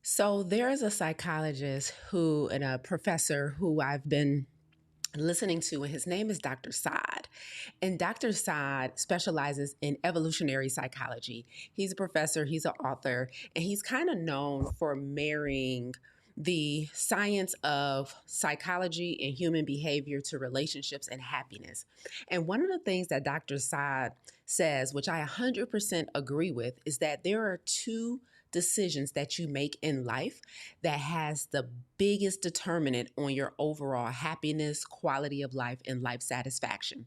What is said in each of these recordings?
So there is a psychologist and a professor who I've been listening to, and his name is Dr. Saad. And Dr. Saad specializes in evolutionary psychology. He's a professor, he's an author, and he's kind of known for marrying the science of psychology and human behavior to relationships and happiness. And one of the things that Dr. Saad says, which I 100% agree with, is that there are two decisions that you make in life that has the biggest determinant on your overall happiness, quality of life, and life satisfaction.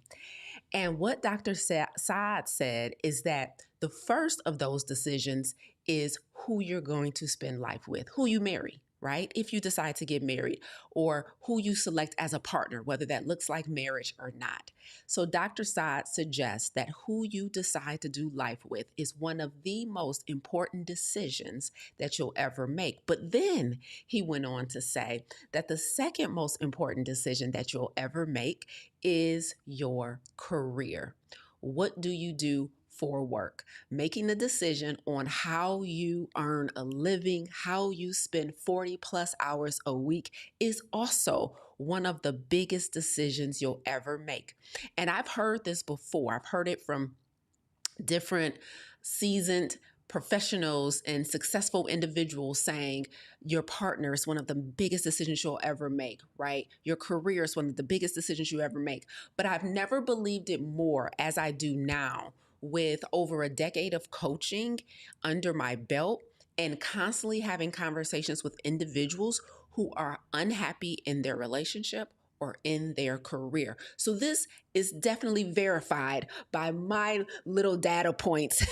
And what Dr. Saad said is that the first of those decisions is who you're going to spend life with, who you marry, right? If you decide to get married, or who you select as a partner, whether that looks like marriage or not. So Dr. Saad suggests that who you decide to do life with is one of the most important decisions that you'll ever make. But then he went on to say that the second most important decision that you'll ever make is your career. What do you do for work? Making the decision on how you earn a living, how you spend 40 plus hours a week is also one of the biggest decisions you'll ever make. And I've heard this before. I've heard it from different seasoned professionals and successful individuals saying your partner is one of the biggest decisions you'll ever make, right? Your career is one of the biggest decisions you ever make. But I've never believed it more as I do now, with over a decade of coaching under my belt and constantly having conversations with individuals who are unhappy in their relationship or in their career. So this is definitely verified by my little data points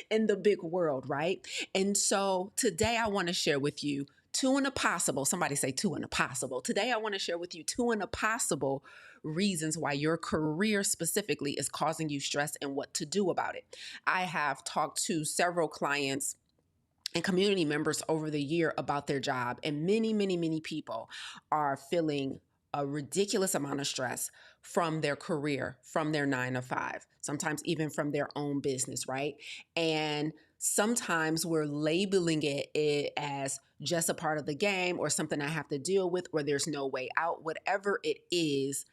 in the big world, right? And so today I want to share with you two and a possible, somebody say two and a possible. Today I want to share with you two and a possible reasons why your career specifically is causing you stress and what to do about it. I have talked to several clients and community members over the year about their job, and many people are feeling a ridiculous amount of stress from their career, from their 9 to 5, sometimes even from their own business, right? And sometimes we're labeling it as just a part of the game or something I have to deal with, or there's no way out. Whatever it is,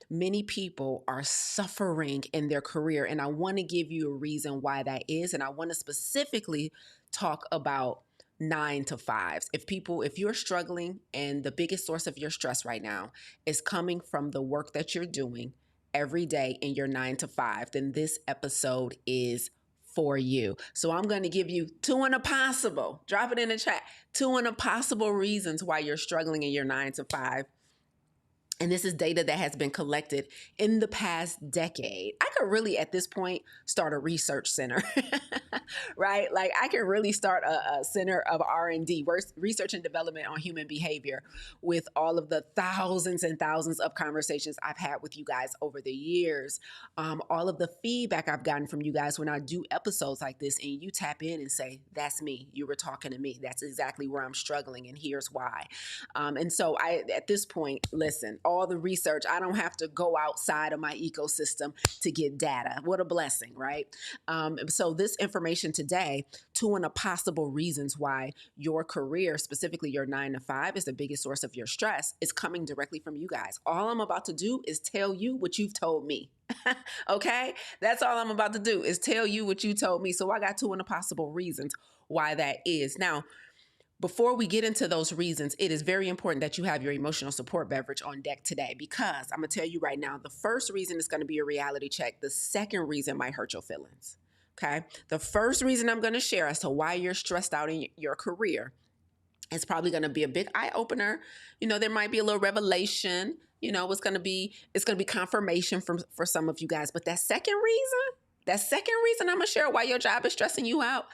many people are suffering in their career. And I want to give you a reason why that is. And I want to specifically talk about 9 to 5s. If you're struggling and the biggest source of your stress right now is coming from the work that you're doing every day in your 9 to 5, then this episode is for you. So I'm going to give you two and a possible, drop it in the chat, two and a possible reasons why you're struggling in your 9 to 5. And this is data that has been collected in the past decade. I could really, at this point, start a research center, right? Like I could really start a center of R&D, research and development on human behavior, with all of the thousands and thousands of conversations I've had with you guys over the years, all of the feedback I've gotten from you guys when I do episodes like this, and you tap in and say, that's me. You were talking to me. That's exactly where I'm struggling, and here's why. And so at this point, listen, all the research, I don't have to go outside of my ecosystem to get data. What a blessing, right? So this information today, two and a possible reasons why your career, specifically your 9 to 5, is the biggest source of your stress, is coming directly from you guys. All I'm about to do is tell you what you've told me. Okay? That's all I'm about to do is tell you what you told me. So I got two and a possible reasons why that is. Now, before we get into those reasons, it is very important that you have your emotional support beverage on deck today, because I'm going to tell you right now, the first reason is going to be a reality check. The second reason might hurt your feelings. Okay. The first reason I'm going to share as to why you're stressed out in your career is probably going to be a big eye opener. There might be a little revelation. It's going to be confirmation for some of you guys. But that second reason I'm going to share why your job is stressing you out,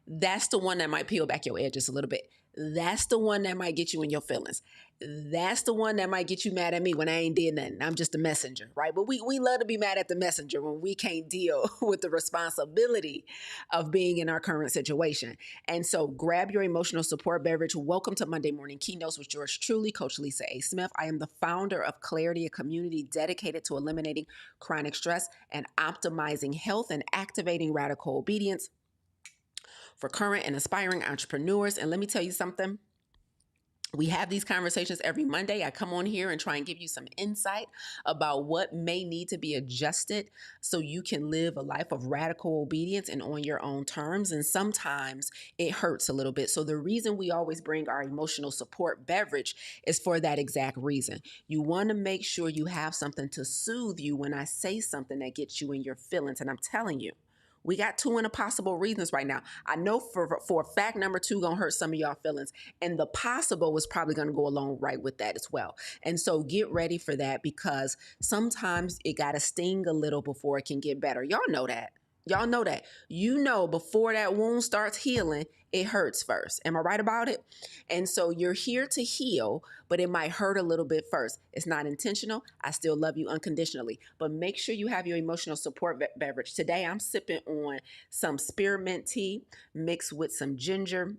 that's the one that might peel back your edges a little bit. That's the one that might get you in your feelings. That's the one that might get you mad at me when I ain't did nothing. I'm just a messenger, right? But we love to be mad at the messenger when we can't deal with the responsibility of being in our current situation. And so grab your emotional support beverage. Welcome to Monday Morning Keynotes with yours truly, Coach Lisa A. Smith. I am the founder of Clarity, a community dedicated to eliminating chronic stress and optimizing health and activating radical obedience for current and aspiring entrepreneurs. And let me tell you something. We have these conversations every Monday. I come on here and try and give you some insight about what may need to be adjusted so you can live a life of radical obedience and on your own terms. And sometimes it hurts a little bit. So the reason we always bring our emotional support beverage is for that exact reason. You want to make sure you have something to soothe you when I say something that gets you in your feelings. And I'm telling you, we got two impossible reasons right now. I know for a fact number two gonna hurt some of y'all feelings, and the possible was probably gonna go along right with that as well. And so get ready for that, because sometimes it gotta sting a little before it can get better. Y'all know that. Y'all know that. You know, before that wound starts healing, it hurts first. Am I right about it? And so you're here to heal, but it might hurt a little bit first. It's not intentional. I still love you unconditionally, but make sure you have your emotional support beverage. Today, I'm sipping on some spearmint tea mixed with some ginger,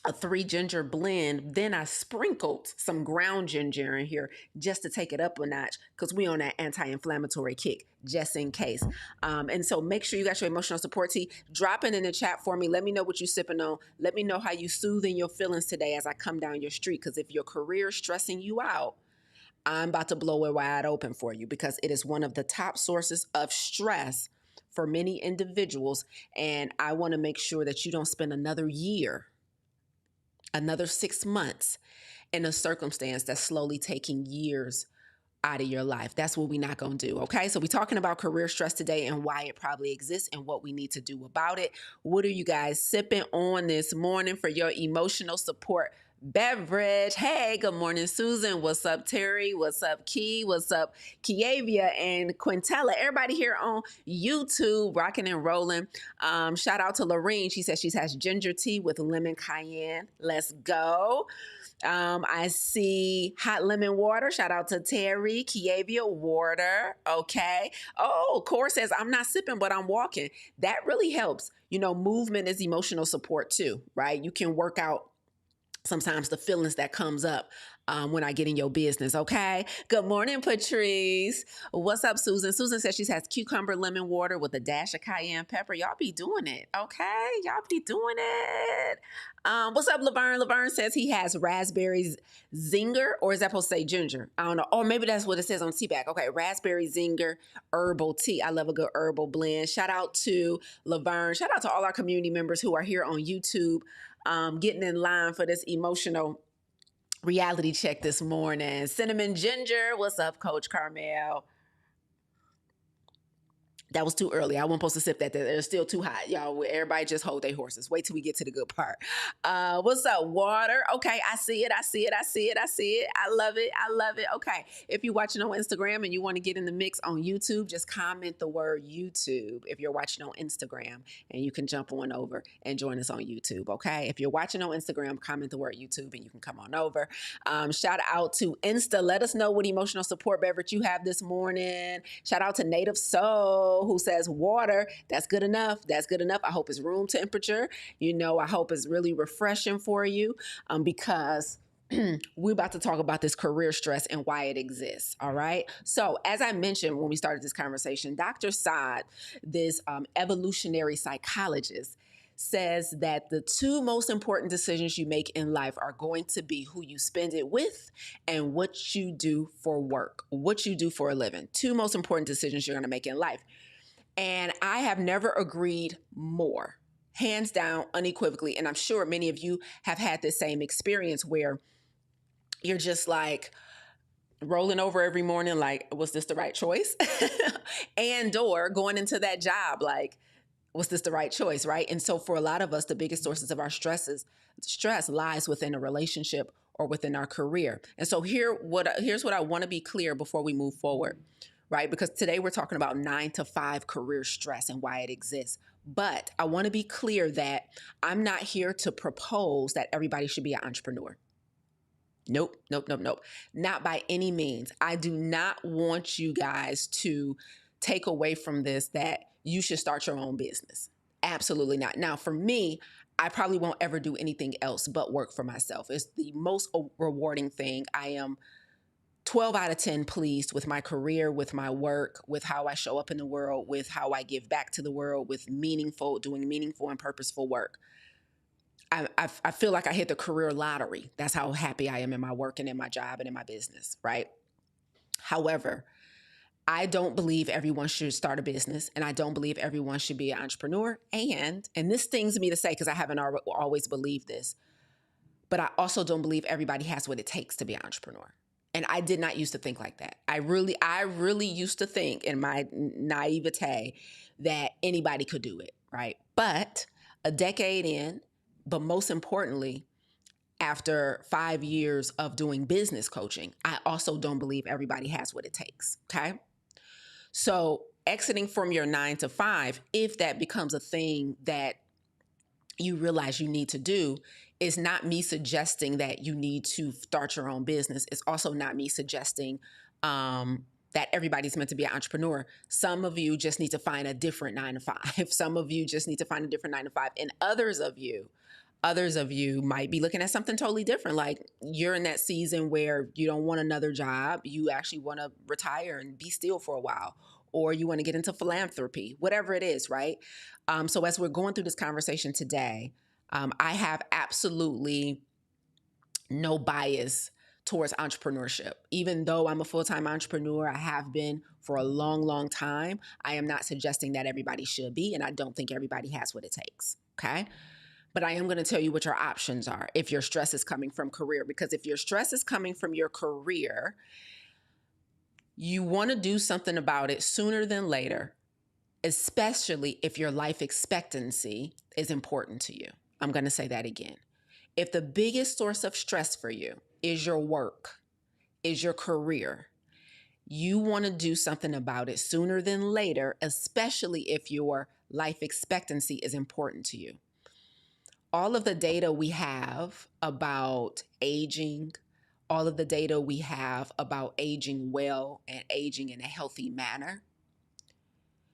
a 3 ginger blend. Then I sprinkled some ground ginger in here just to take it up a notch, because we on that anti-inflammatory kick, just in case. And so make sure you got your emotional support tea. Drop it in the chat for me. Let me know what you're sipping on. Let me know how you soothing your feelings today as I come down your street, because if your career is stressing you out, I'm about to blow it wide open for you, because it is one of the top sources of stress for many individuals. And I want to make sure that you don't spend another year, another 6 months in a circumstance that's slowly taking years out of your life. That's what we're not going to do. Okay. So we're talking about career stress today and why it probably exists and what we need to do about it. What are you guys sipping on this morning for your emotional support beverage? Hey, good morning, Susan. What's up, Terry? What's up, Key? What's up, Kiavia and Quintella? Everybody here on YouTube, rocking and rolling. Shout out to Lorene. She says she has ginger tea with lemon cayenne. Let's go. I see hot lemon water. Shout out to Terry, Kiavia, water. Okay. Oh, Core says, I'm not sipping, but I'm walking. That really helps. You know, movement is emotional support too, right? You can work out sometimes the feelings that comes up when I get in your business. Okay. Good morning, Patrice. What's up, Susan? Susan says she has cucumber lemon water with a dash of cayenne pepper. Y'all be doing it. Okay. Y'all be doing it. What's up, Laverne? Laverne says he has raspberry zinger, or is that supposed to say ginger? I don't know. Or maybe that's what it says on tea bag. Okay. Raspberry zinger herbal tea. I love a good herbal blend. Shout out to Laverne. Shout out to all our community members who are here on YouTube, getting in line for this emotional reality check this morning. Cinnamon ginger. What's up, Coach Carmel? That was too early. I wasn't supposed to sip that. They're still too hot. Y'all, everybody just hold their horses. Wait till we get to the good part. What's up? Water. Okay, I see it. I see it. I see it. I see it. I love it. I love it. Okay. If you're watching on Instagram and you want to get in the mix on YouTube, just comment the word YouTube if you're watching on Instagram, and you can jump on over and join us on YouTube. Okay. If you're watching on Instagram, comment the word YouTube and you can come on over. Shout out to Insta. Let us know what emotional support beverage you have this morning. Shout out to Native Soul, who says water. That's good enough. That's good enough. I hope it's room temperature. You know, I hope it's really refreshing for you, because we're about to talk about this career stress and why it exists. All right. So as I mentioned when we started this conversation, Dr. Saad, this evolutionary psychologist, says that the two most important decisions you make in life are going to be who you spend it with and what you do for work, what you do for a living. Two most important decisions you're going to make in life. And I have never agreed more, hands down, unequivocally. And I'm sure many of you have had this same experience where you're just like rolling over every morning, like, was this the right choice? And or going into that job, like, was this the right choice, right? And so for a lot of us, the biggest sources of our stress lies within a relationship or within our career. And so here's what I want to be clear before we move forward, right? Because today we're talking about 9 to 5 career stress and why it exists. But I want to be clear that I'm not here to propose that everybody should be an entrepreneur. Nope, nope, nope, nope. Not by any means. I do not want you guys to take away from this that you should start your own business. Absolutely not. Now, for me, I probably won't ever do anything else but work for myself. It's the most rewarding thing. I am 12 out of 10 pleased with my career, with my work, with how I show up in the world, with how I give back to the world, with doing meaningful and purposeful work. I feel like I hit the career lottery. That's how happy I am in my work and in my job and in my business, right? However, I don't believe everyone should start a business, and I don't believe everyone should be an entrepreneur. And this stings me to say because I haven't always believed this, but I also don't believe everybody has what it takes to be an entrepreneur. And I did not used to think like that. I really used to think in my naivete that anybody could do it, right? But a decade in, but most importantly, after 5 years of doing business coaching, I also don't believe everybody has what it takes, okay? So exiting from your 9 to 5, if that becomes a thing that you realize you need to do, is not me suggesting that you need to start your own business. It's also not me suggesting that everybody's meant to be an entrepreneur. Some of you just need to find a different 9 to 5. Some of you just need to find a different 9 to 5. And others of you might be looking at something totally different. Like you're in that season where you don't want another job. You actually want to retire and be still for a while, or you want to get into philanthropy, whatever it is, right? So as we're going through this conversation today, I have absolutely no bias towards entrepreneurship. Even though I'm a full-time entrepreneur, I have been for a long, long time. I am not suggesting that everybody should be, and I don't think everybody has what it takes, okay? But I am going to tell you what your options are if your stress is coming from career. Because if your stress is coming from your career, you want to do something about it sooner than later, especially if your life expectancy is important to you. I'm going to say that again. If the biggest source of stress for you is your work, is your career, you want to do something about it sooner than later, especially if your life expectancy is important to you. All of the data we have about aging, all of the data we have about aging well and aging in a healthy manner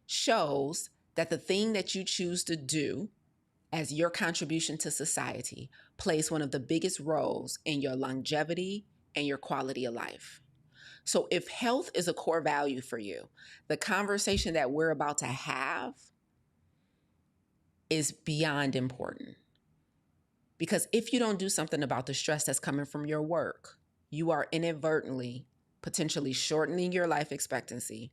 shows that the thing that you choose to do as your contribution to society plays one of the biggest roles in your longevity and your quality of life. So if health is a core value for you, the conversation that we're about to have is beyond important. Because if you don't do something about the stress that's coming from your work, you are inadvertently potentially shortening your life expectancy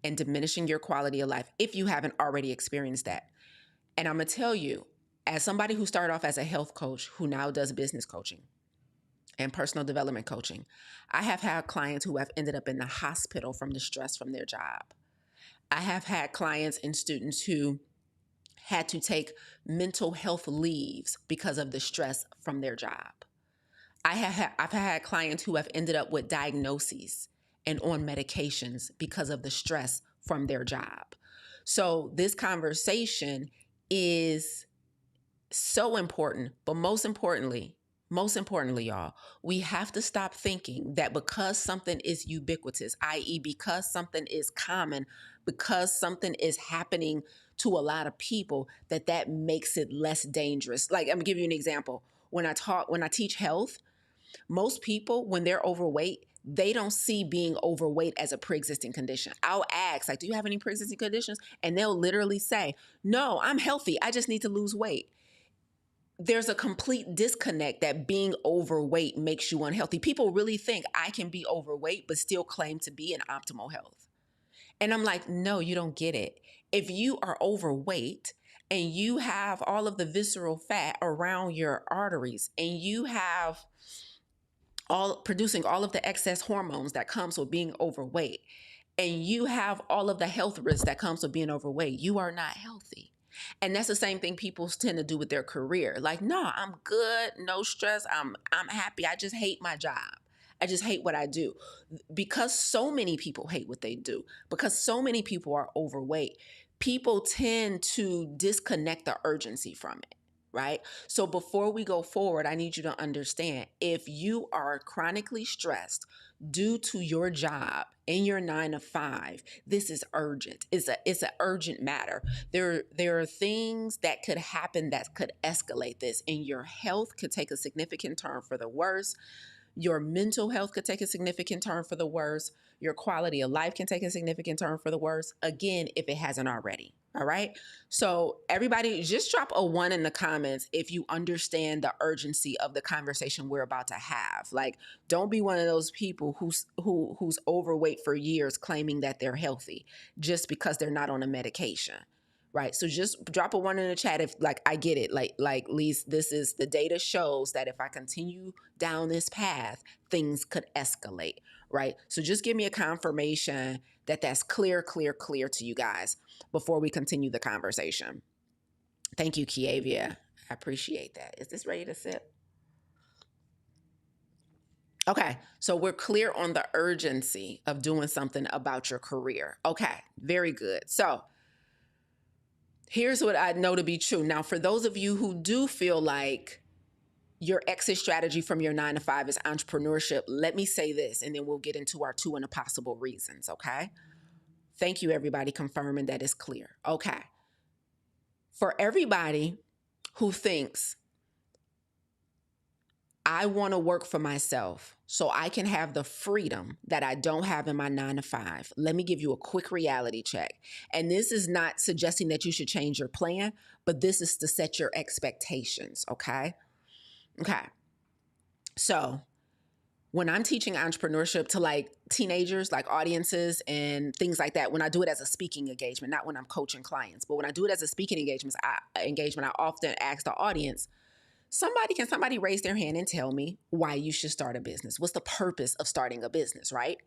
and diminishing your quality of life if you haven't already experienced that. And I'm going to tell you, as somebody who started off as a health coach who now does business coaching and personal development coaching, I have had clients who have ended up in the hospital from the stress from their job. I have had clients and students who had to take mental health leaves because of the stress from their job. I've had clients who have ended up with diagnoses and on medications because of the stress from their job. So this conversation is so important, but most importantly, y'all, we have to stop thinking that because something is ubiquitous, i.e., because something is common, because something is happening to a lot of people, that makes it less dangerous. Like, I'm gonna give you an example. When I teach health, most people, when they're overweight, they don't see being overweight as a pre-existing condition. I'll ask, like, do you have any pre-existing conditions? And they'll literally say, no, I'm healthy. I just need to lose weight. There's a complete disconnect that being overweight makes you unhealthy. People really think I can be overweight but still claim to be in optimal health. And I'm like, no, you don't get it. If you are overweight and you have all of the visceral fat around your arteries and you have producing all of the excess hormones that comes with being overweight, and you have all of the health risks that comes with being overweight, you are not healthy. And that's the same thing people tend to do with their career. Like, no, I'm good, no stress, I'm happy. I just hate my job. I just hate what I do. Because so many people hate what they do, because so many people are overweight, people tend to disconnect the urgency from it. Right? So before we go forward, I need you to understand, if you are chronically stressed due to your job in your 9 to 5, this is urgent. It's an urgent matter. There are things that could happen that could escalate this, and your health could take a significant turn for the worse. Your mental health could take a significant turn for the worse. Your quality of life can take a significant turn for the worse. Again, if it hasn't already. All right. So everybody just drop a 1 in the comments if you understand the urgency of the conversation we're about to have. Like, don't be one of those people who's overweight for years claiming that they're healthy just because they're not on a medication. Right. So just drop a 1 in the chat if, like, I get it. Like Lise, this is, the data shows that if I continue down this path, things could escalate. Right. So just give me a confirmation that that's clear to you guys before we continue the conversation. Thank you, Kiavia. I appreciate that. Is this ready to sip? Okay, so we're clear on the urgency of doing something about your career. Okay, very good. So here's what I know to be true. Now, for those of you who do feel like your exit strategy from your 9 to 5 is entrepreneurship, let me say this, and then we'll get into our 2 and the possible reasons, okay? Thank you, everybody, confirming that it's clear. Okay. For everybody who thinks, I want to work for myself so I can have the freedom that I don't have in my 9 to 5, let me give you a quick reality check. And this is not suggesting that you should change your plan, but this is to set your expectations, okay? Okay. So when I'm teaching entrepreneurship to like teenagers, like audiences and things like that, when I do it as a speaking engagement, not when I'm coaching clients, but when I do it as a speaking engagement, I often ask the audience, can somebody raise their hand and tell me why you should start a business? What's the purpose of starting a business, right?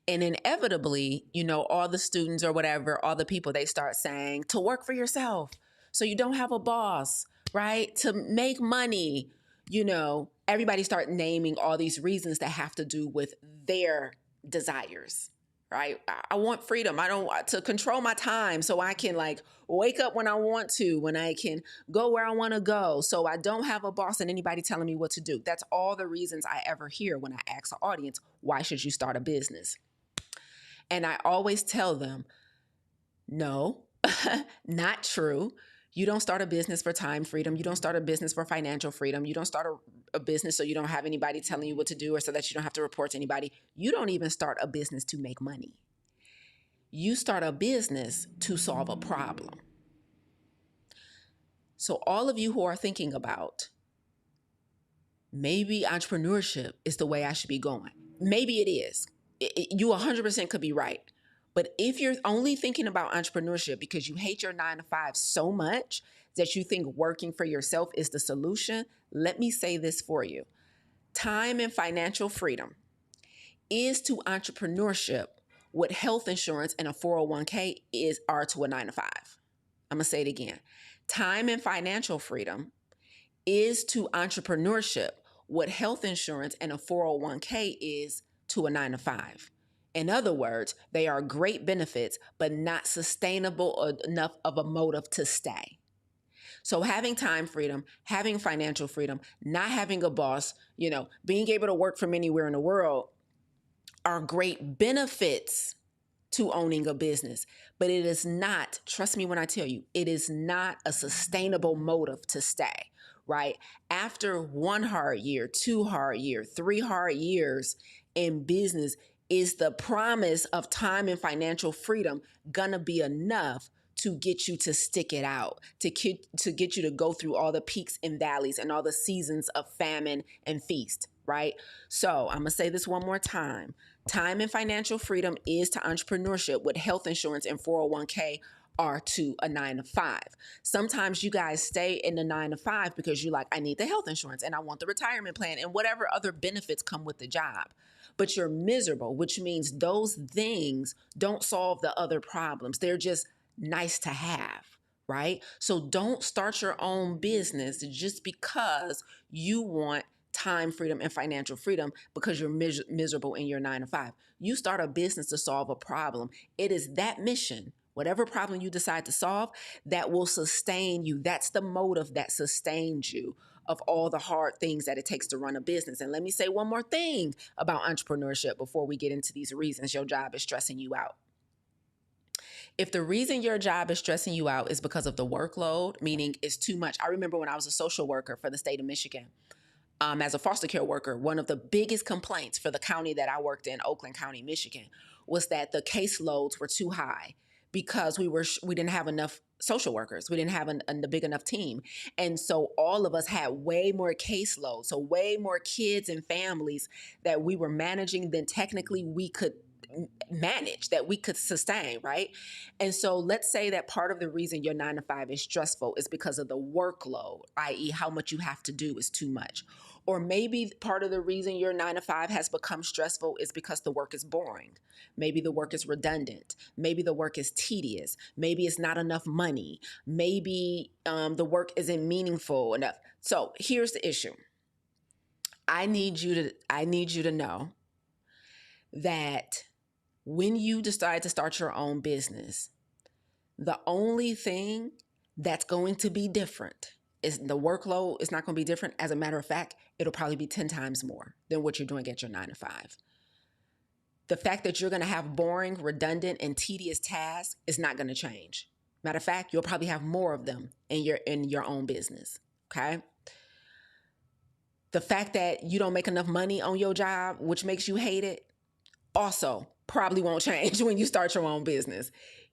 And inevitably, all the students or whatever, all the people, they start saying to work for yourself so you don't have a boss, right? To make money, everybody start naming all these reasons that have to do with their desires, right? I want freedom. I don't want to control my time so I can like wake up when I want to, when I can go where I want to go. So I don't have a boss and anybody telling me what to do. That's all the reasons I ever hear when I ask an audience, why should you start a business? And I always tell them, no, not true. You don't start a business for time freedom. You don't start a business for financial freedom. You don't start a business so you don't have anybody telling you what to do or so that you don't have to report to anybody. You don't even start a business to make money. You start a business to solve a problem. So all of you who are thinking about, maybe entrepreneurship is the way I should be going. Maybe it is. You 100% could be right. But if you're only thinking about entrepreneurship because you hate your 9 to 5 so much that you think working for yourself is the solution, let me say this for you. Time and financial freedom is to entrepreneurship what health insurance and a 401k are to a 9 to 5. I'm going to say it again. Time and financial freedom is to entrepreneurship what health insurance and a 401k is to a 9 to 5. In other words, they are great benefits, but not sustainable enough of a motive to stay. So having time freedom, having financial freedom, not having a boss, being able to work from anywhere in the world are great benefits to owning a business. But it is not, trust me when I tell you, it is not a sustainable motive to stay, right? After 1 hard year, 2 hard year, 3 hard years in business, is the promise of time and financial freedom gonna be enough to get you to stick it out, to get you to go through all the peaks and valleys and all the seasons of famine and feast, right? So I'm gonna say this one more time. Time and financial freedom is to entrepreneurship what health insurance and 401k are to a 9 to 5. Sometimes you guys stay in the 9 to 5 because you're like, I need the health insurance and I want the retirement plan and whatever other benefits come with the job. But you're miserable, which means those things don't solve the other problems. They're just nice to have, right? So don't start your own business just because you want time freedom and financial freedom because you're miserable in your 9 to 5. You start a business to solve a problem. It is that mission, whatever problem you decide to solve, that will sustain you. That's the motive that sustains you of all the hard things that it takes to run a business. And let me say one more thing about entrepreneurship before we get into these reasons your job is stressing you out. If the reason your job is stressing you out is because of the workload, meaning it's too much. I remember when I was a social worker for the state of Michigan, as a foster care worker, one of the biggest complaints for the county that I worked in, Oakland County, Michigan, was that the caseloads were too high. because we didn't have enough social workers. We didn't have a big enough team. And so all of us had way more caseload. So way more kids and families that we were managing than technically we could manage, that we could sustain, right? And so let's say that part of the reason your 9 to 5 is stressful is because of the workload, i.e., how much you have to do is too much. Or maybe part of the reason your 9 to 5 has become stressful is because the work is boring. Maybe the work is redundant. Maybe the work is tedious. Maybe it's not enough money. Maybe the work isn't meaningful enough. So here's the issue. I need you to know that when you decide to start your own business, the only thing that's going to be different is the workload is not going to be different. As a matter of fact, it'll probably be 10 times more than what you're doing at your 9 to 5. The fact that you're going to have boring, redundant, and tedious tasks is not going to change. Matter of fact, you'll probably have more of them in your own business. Okay. The fact that you don't make enough money on your job, which makes you hate it, also probably won't change when you start your own business.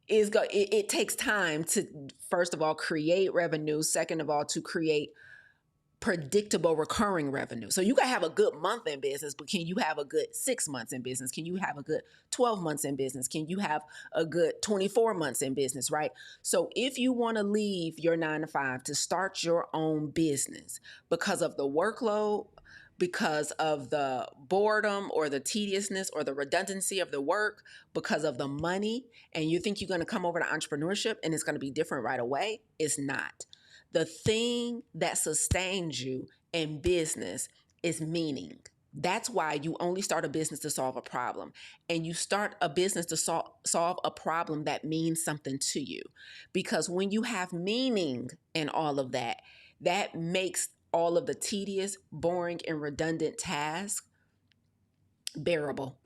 It takes time to, first of all, create revenue. Second of all, to create predictable recurring revenue. So you can have a good month in business, but can you have a good 6 months in business? Can you have a good 12 months in business? Can you have a good 24 months in business, right? So if you want to leave your 9 to 5 to start your own business because of the workload, because of the boredom or the tediousness or the redundancy of the work, because of the money, and you think you're going to come over to entrepreneurship and it's going to be different right away, it's not. The thing that sustains you in business is meaning. That's why you only start a business to solve a problem. And you start a business to solve a problem that means something to you. Because when you have meaning in all of that, that makes all of the tedious, boring, and redundant tasks bearable.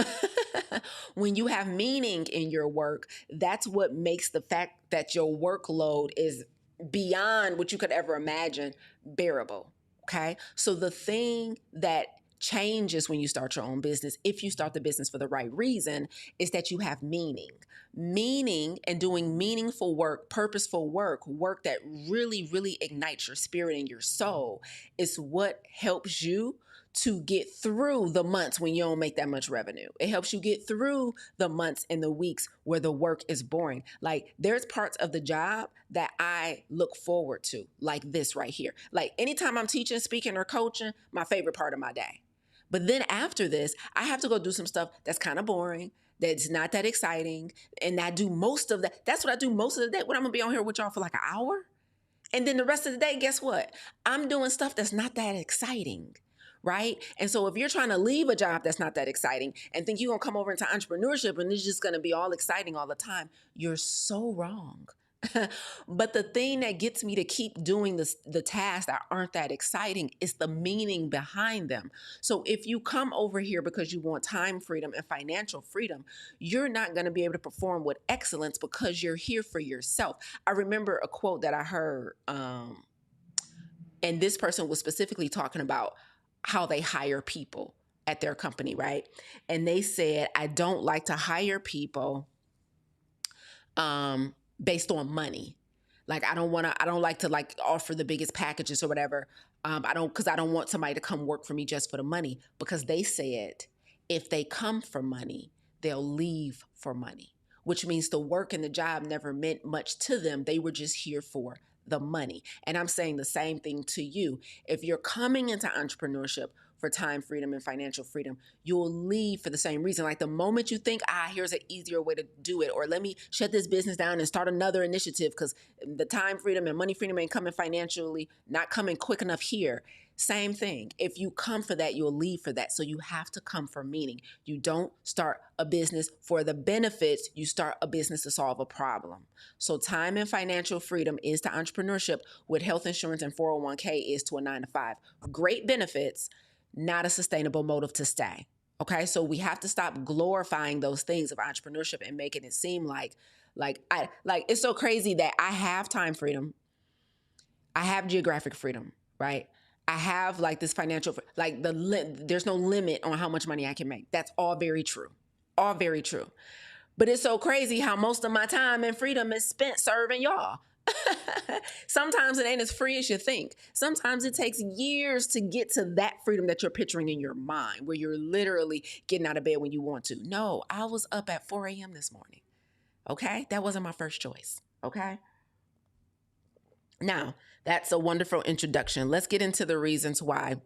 When you have meaning in your work, that's what makes the fact that your workload is beyond what you could ever imagine bearable. Okay. So the thing that changes when you start your own business, if you start the business for the right reason, is that you have meaning. Meaning and doing meaningful work, purposeful work, work that really, really ignites your spirit and your soul is what helps you to get through the months when you don't make that much revenue. It helps you get through the months and the weeks where the work is boring. Like there's parts of the job that I look forward to, like this right here. Like anytime I'm teaching, speaking, or coaching, my favorite part of my day. But then after this, I have to go do some stuff that's kind of boring, that's not that exciting. And I do most of that. That's what I do most of the day. When I'm gonna be on here with y'all for like an hour. And then the rest of the day, guess what? I'm doing stuff that's not that exciting. Right? And so if you're trying to leave a job that's not that exciting and think you're going to come over into entrepreneurship and it's just going to be all exciting all the time, you're so wrong. But the thing that gets me to keep doing the tasks that aren't that exciting is the meaning behind them. So if you come over here because you want time freedom and financial freedom, you're not going to be able to perform with excellence because you're here for yourself. I remember a quote that I heard, and this person was specifically talking about how they hire people at their company, right? And they said, I don't like to hire people based on money. Like I don't like to like offer the biggest packages or whatever. Because I don't want somebody to come work for me just for the money. Because they said if they come for money, they'll leave for money, which means the work and the job never meant much to them. They were just here for the money. And I'm saying the same thing to you. If you're coming into entrepreneurship for time freedom and financial freedom, you'll leave for the same reason. Like the moment you think, here's an easier way to do it, or let me shut this business down and start another initiative because the time freedom and money freedom ain't coming financially, not coming quick enough here. Same thing. If you come for that, you'll leave for that. So you have to come for meaning. You don't start a business for the benefits. You start a business to solve a problem. So time and financial freedom is to entrepreneurship what health insurance and 401k is to a 9 to 5. Great benefits, not a sustainable motive to stay. Okay. So we have to stop glorifying those things of entrepreneurship and making it seem like it's so crazy that I have time freedom. I have geographic freedom, right? I have like this financial, like there's no limit on how much money I can make. That's all very true. All very true. But it's so crazy how most of my time and freedom is spent serving y'all. Sometimes it ain't as free as you think. Sometimes it takes years to get to that freedom that you're picturing in your mind, where you're literally getting out of bed when you want to. No, I was up at 4 a.m. this morning. Okay? That wasn't my first choice. Okay? Now, that's a wonderful introduction. Let's get into the reasons why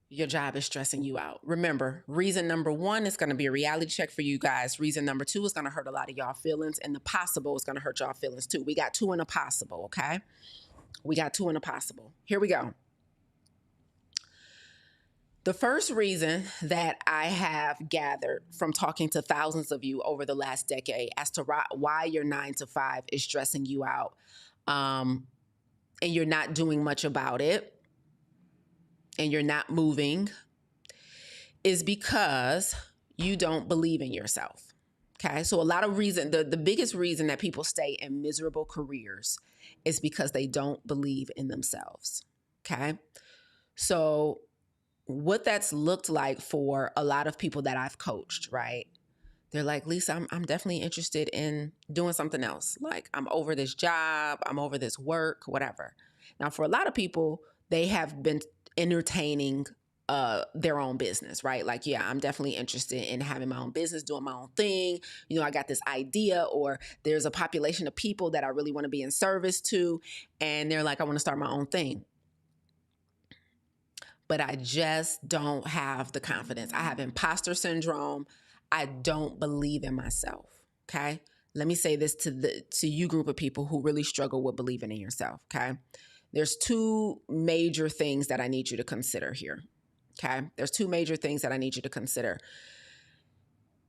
your job is stressing you out. Remember, reason number one is going to be a reality check for you guys. Reason number two is going to hurt a lot of y'all feelings, and the possible is going to hurt y'all feelings too. We got two in a possible, okay? We got two in a possible. Here we go. The first reason that I have gathered from talking to thousands of you over the last decade as to why your 9 to 5 is stressing you out, and you're not doing much about it, and you're not moving, is because you don't believe in yourself. Okay. So a lot of reason, the biggest reason that people stay in miserable careers is because they don't believe in themselves. Okay. So what that's looked like for a lot of people that I've coached, right? They're like, Lisa, I'm definitely interested in doing something else. Like, I'm over this job, I'm over this work, whatever. Now, for a lot of people, they have been entertaining their own business, right? Like, yeah, I'm definitely interested in having my own business, doing my own thing. You know, I got this idea, or there's a population of people that I really want to be in service to. And they're like, I want to start my own thing. But I just don't have the confidence. I have imposter syndrome. I don't believe in myself. Okay. Let me say this to you group of people who really struggle with believing in yourself. Okay. There's two major things that I need you to consider here. Okay. There's two major things that I need you to consider.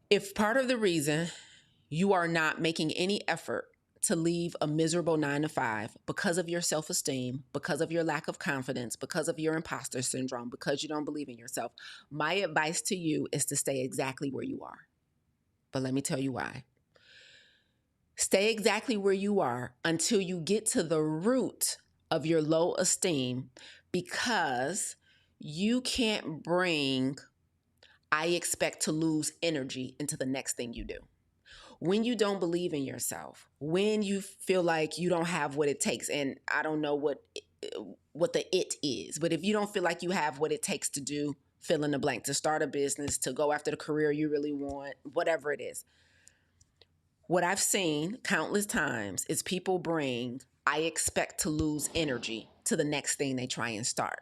If part of the reason you are not making any effort to leave a miserable 9 to 5 because of your self-esteem, because of your lack of confidence, because of your imposter syndrome, because you don't believe in yourself, my advice to you is to stay exactly where you are. But let me tell you why. Stay exactly where you are until you get to the root of your low esteem, because you can't bring I expect to lose energy into the next thing you do. When you don't believe in yourself, when you feel like you don't have what it takes, and I don't know what the it is, but if you don't feel like you have what it takes to do, fill in the blank, to start a business, to go after the career you really want, whatever it is. What I've seen countless times is people bring, I expect to lose energy to the next thing they try and start.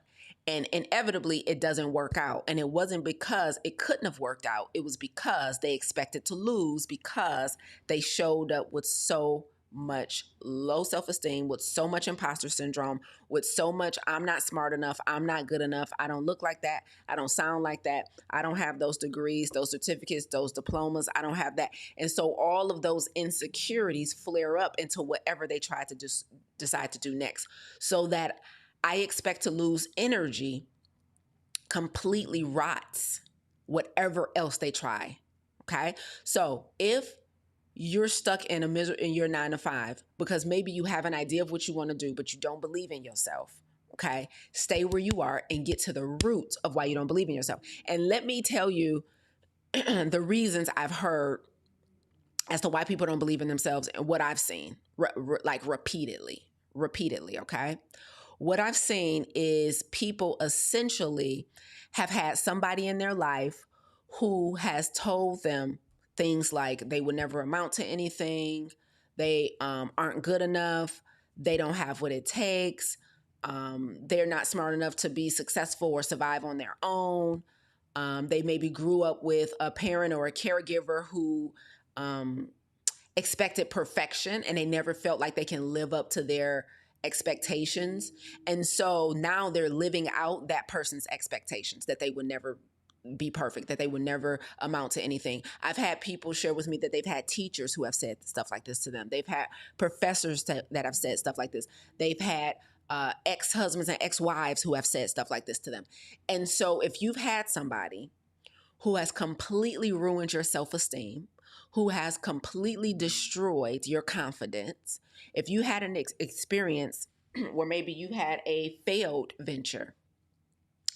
And inevitably, it doesn't work out. And it wasn't because it couldn't have worked out. It was because they expected to lose, because they showed up with so much low self-esteem, with so much imposter syndrome, with so much I'm not smart enough, I'm not good enough, I don't look like that, I don't sound like that, I don't have those degrees, those certificates, those diplomas, I don't have that. And so all of those insecurities flare up into whatever they try to decide to do next. So that I expect to lose energy completely rots whatever else they try. Okay. So if you're stuck in in your 9 to 5 because maybe you have an idea of what you want to do, but you don't believe in yourself. Okay. Stay where you are and get to the root of why you don't believe in yourself. And let me tell you the reasons I've heard as to why people don't believe in themselves and what I've seen like repeatedly. Okay. What I've seen is people essentially have had somebody in their life who has told them things like they would never amount to anything, they aren't good enough, they don't have what it takes, they're not smart enough to be successful or survive on their own. They maybe grew up with a parent or a caregiver who expected perfection, and they never felt like they can live up to their expectations. And so now they're living out that person's expectations, that they would never be perfect, that they would never amount to anything. I've had people share with me that they've had teachers who have said stuff like this to them. They've had professors that have said stuff like this. They've had ex-husbands and ex-wives who have said stuff like this to them. And so if you've had somebody who has completely ruined your self-esteem, who has completely destroyed your confidence, if you had an experience where maybe you had a failed venture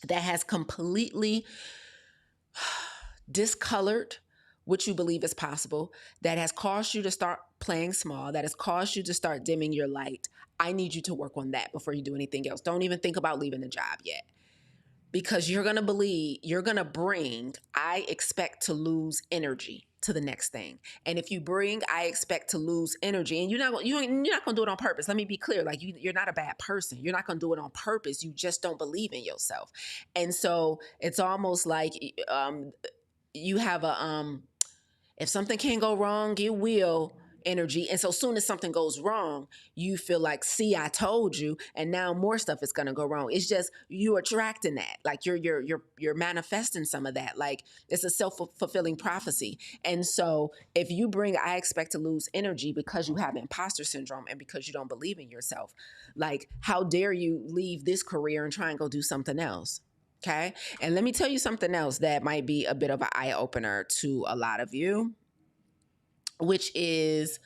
that has completely discolored what you believe is possible, that has caused you to start playing small, that has caused you to start dimming your light. I need you to work on that before you do anything else. Don't even think about leaving the job yet, because you're going to bring, I expect to lose energy to the next thing. And if you bring, I expect to lose energy, and you're not going to do it on purpose. Let me be clear. Like, you're not a bad person. You're not going to do it on purpose. You just don't believe in yourself. And so it's almost like, you have if something can go wrong, it will energy. And so soon as something goes wrong, you feel like, see, I told you, and now more stuff is going to go wrong. It's just you attracting that. Like, you're manifesting some of that. Like, it's a self-fulfilling prophecy. And so if you bring, I expect to lose energy because you have imposter syndrome and because you don't believe in yourself, like, how dare you leave this career and try and go do something else? Okay. And let me tell you something else that might be a bit of an eye opener to a lot of you, which is,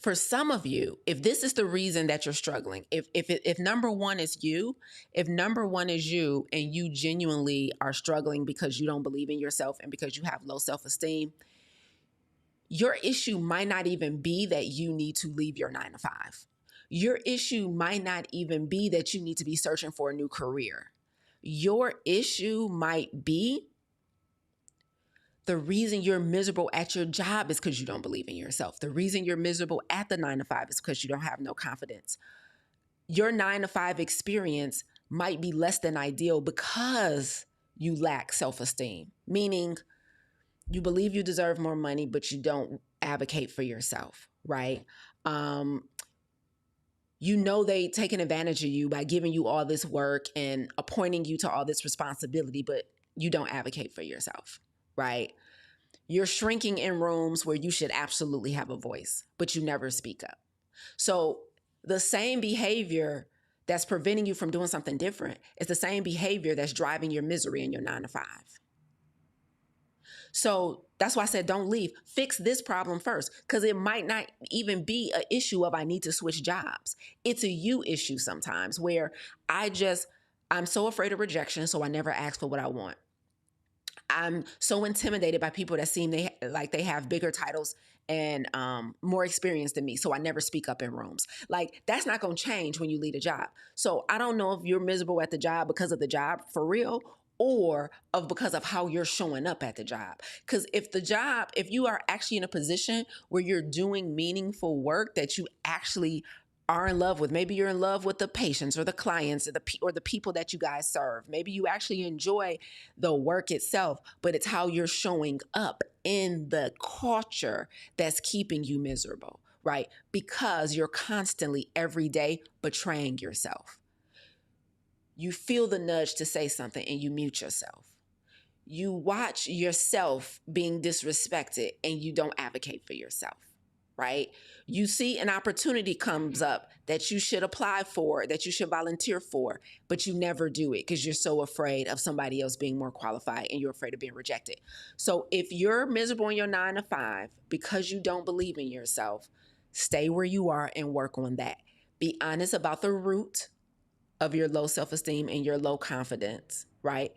for some of you, if this is the reason that you're struggling, if number one is you, and you genuinely are struggling because you don't believe in yourself and because you have low self-esteem, your issue might not even be that you need to leave your 9-to-5. Your issue might not even be that you need to be searching for a new career. Your issue might be the reason you're miserable at your job is because you don't believe in yourself. The reason you're miserable at the 9-to-5 is because you don't have no confidence. Your 9-to-5 experience might be less than ideal because you lack self-esteem, meaning you believe you deserve more money, but you don't advocate for yourself, right? You know they taking advantage of you by giving you all this work and appointing you to all this responsibility, but you don't advocate for yourself, right? You're shrinking in rooms where you should absolutely have a voice, but you never speak up. So the same behavior that's preventing you from doing something different is the same behavior that's driving your misery in your 9-to-5. So that's why I said, don't leave. Fix this problem first, because it might not even be an issue of I need to switch jobs. It's a you issue sometimes where I'm so afraid of rejection, so I never ask for what I want. I'm so intimidated by people that seem like they have bigger titles and more experience than me, so I never speak up in rooms. Like, that's not going to change when you leave a job. So I don't know if you're miserable at the job because of the job for real, or because of how you're showing up at the job. Because if you are actually in a position where you're doing meaningful work that you actually are in love with, maybe you're in love with the patients or the clients or the people that you guys serve. Maybe you actually enjoy the work itself, but it's how you're showing up in the culture that's keeping you miserable, right? Because you're constantly every day betraying yourself. You feel the nudge to say something and you mute yourself. You watch yourself being disrespected and you don't advocate for yourself, right? You see an opportunity comes up that you should apply for, that you should volunteer for, but you never do it because you're so afraid of somebody else being more qualified and you're afraid of being rejected. So if you're miserable in your 9-to-5 because you don't believe in yourself, stay where you are and work on that. Be honest about the root of your low self-esteem and your low confidence, right?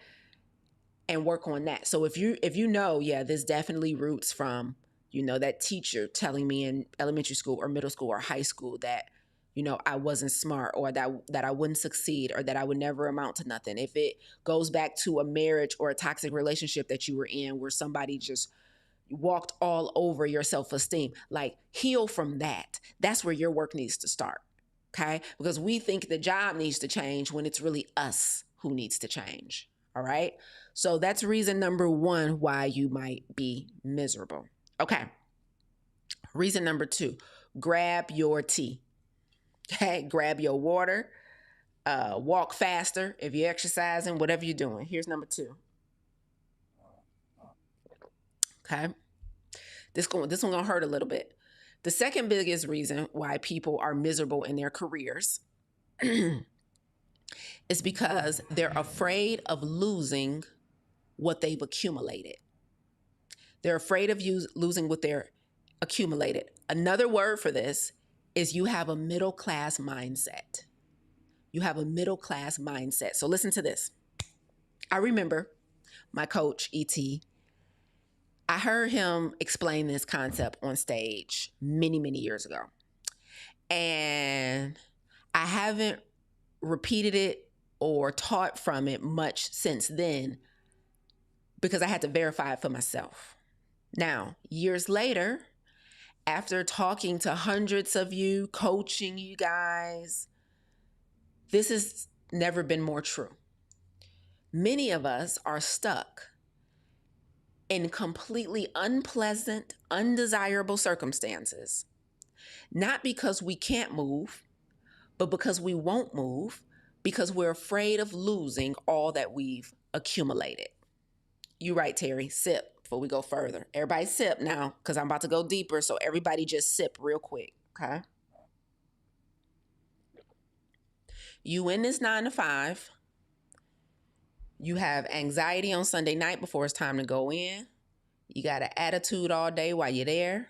And work on that. So if you know, yeah, this definitely roots from, that teacher telling me in elementary school or middle school or high school that, I wasn't smart, or that I wouldn't succeed, or that I would never amount to nothing. If it goes back to a marriage or a toxic relationship that you were in where somebody just walked all over your self-esteem, like, heal from that. That's where your work needs to start. Okay? Because we think the job needs to change when it's really us who needs to change. All right? So that's reason number one why you might be miserable. Okay. Reason number 2, grab your tea. Okay? Grab your water. Walk faster if you're exercising, whatever you're doing. Here's number 2. Okay? This one gonna hurt a little bit. The second biggest reason why people are miserable in their careers is because they're afraid of losing what they've accumulated. They're afraid of losing what they're accumulated. Another word for this is you have a middle-class mindset. You have a middle-class mindset. So listen to this. I remember my coach, E.T., I heard him explain this concept on stage many, many years ago. And I haven't repeated it or taught from it much since then because I had to verify it for myself. Now, years later, after talking to hundreds of you, coaching you guys, this has never been more true. Many of us are stuck in completely unpleasant, undesirable circumstances, not because we can't move, but because we won't move, because we're afraid of losing all that we've accumulated. You right, Terry. Sip before we go further. Everybody sip now, because I'm about to go deeper, so everybody just sip real quick, okay? You in this 9 to 5. You have anxiety on Sunday night before it's time to go in. You got an attitude all day while you're there.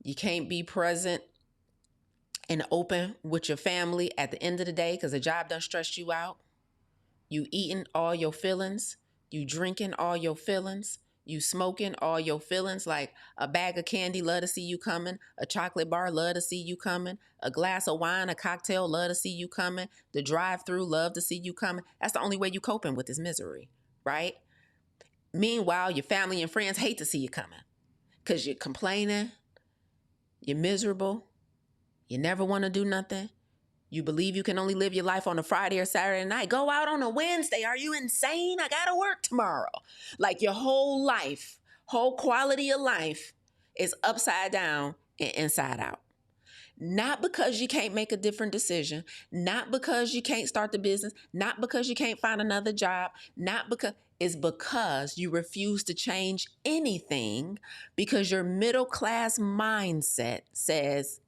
You can't be present and open with your family at the end of the day because the job done stressed you out. You eating all your feelings. You drinking all your feelings. You smoking all your feelings, like a bag of candy, love to see you coming. A chocolate bar, love to see you coming. A glass of wine, a cocktail, love to see you coming. The drive-through, love to see you coming. That's the only way you coping with this misery, right? Meanwhile, your family and friends hate to see you coming because you're complaining, you're miserable, you never want to do nothing. You believe you can only live your life on a Friday or Saturday night. Go out on a Wednesday. Are you insane? I gotta work tomorrow. Like your whole life, whole quality of life is upside down and inside out. Not because you can't make a different decision, not because you can't start the business, not because you can't find another job, not because it's because you refuse to change anything because your middle class mindset says,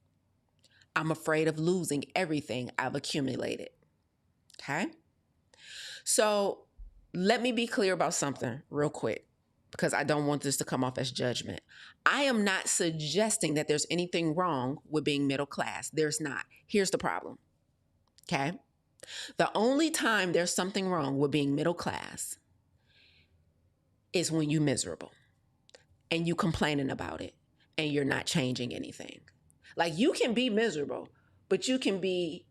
I'm afraid of losing everything I've accumulated. Okay? So let me be clear about something real quick because I don't want this to come off as judgment. I am not suggesting that there's anything wrong with being middle class. There's not. Here's the problem. Okay? The only time there's something wrong with being middle class is when you're miserable and you complaining about it and you're not changing anything. Like you can be miserable, but you can be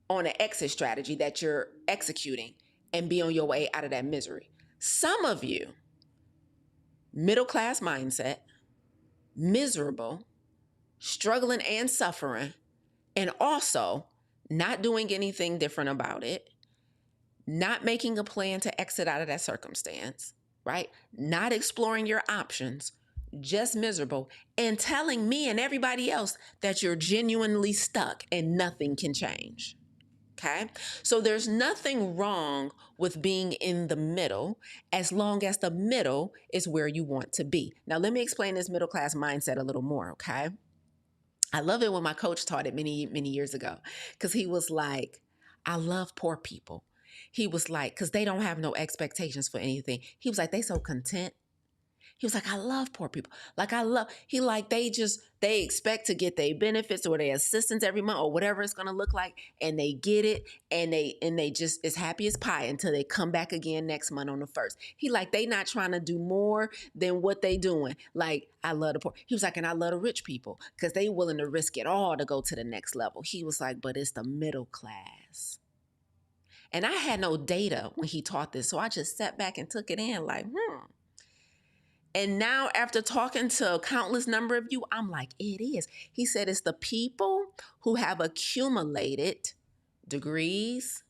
on an exit strategy that you're executing and be on your way out of that misery. Some of you, middle class mindset, miserable, struggling and suffering, and also not doing anything different about it, not making a plan to exit out of that circumstance, right? Not exploring your options, just miserable, and telling me and everybody else that you're genuinely stuck and nothing can change. Okay? So there's nothing wrong with being in the middle as long as the middle is where you want to be. Now, let me explain this middle class mindset a little more, okay? I love it when my coach taught it many, many years ago because he was like, I love poor people. He was like, because they don't have no expectations for anything. He was like, they so content. He was like, I love poor people. Like, they expect to get their benefits or their assistance every month or whatever it's going to look like. And they get it. And they just as happy as pie until they come back again next month on the 1st. He like, they not trying to do more than what they doing. Like, I love the poor. He was like, and I love the rich people because they willing to risk it all to go to the next level. He was like, but it's the middle class. And I had no data when he taught this. So I just sat back and took it in like, And now after talking to a countless number of you, I'm like, it is. He said it's the people who have accumulated degrees,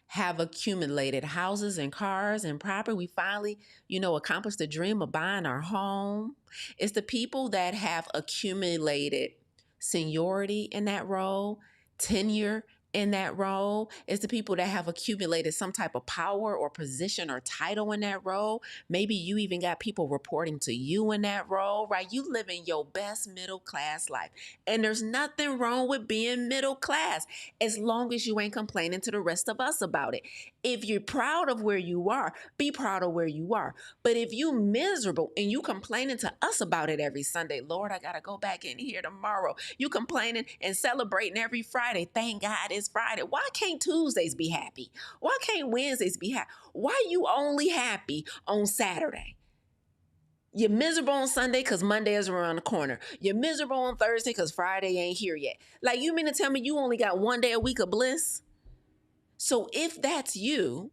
have accumulated houses and cars and property. We finally, accomplished the dream of buying our home. It's the people that have accumulated seniority in that role, tenure in that role. It's the people that have accumulated some type of power or position or title in that role. Maybe you even got people reporting to you in that role, right? You living your best middle class life. And there's nothing wrong with being middle class as long as you ain't complaining to the rest of us about it. If you're proud of where you are, be proud of where you are. But if you miserable and you complaining to us about it every Sunday, Lord, I got to go back in here tomorrow. You complaining and celebrating every Friday. Thank God it's it's Friday. Why can't Tuesdays be happy? Why can't Wednesdays be happy? Why you only happy on Saturday? You're miserable on Sunday because Monday is around the corner. You're miserable on Thursday because Friday ain't here yet. Like, you mean to tell me you only got one day a week of bliss? So if that's you,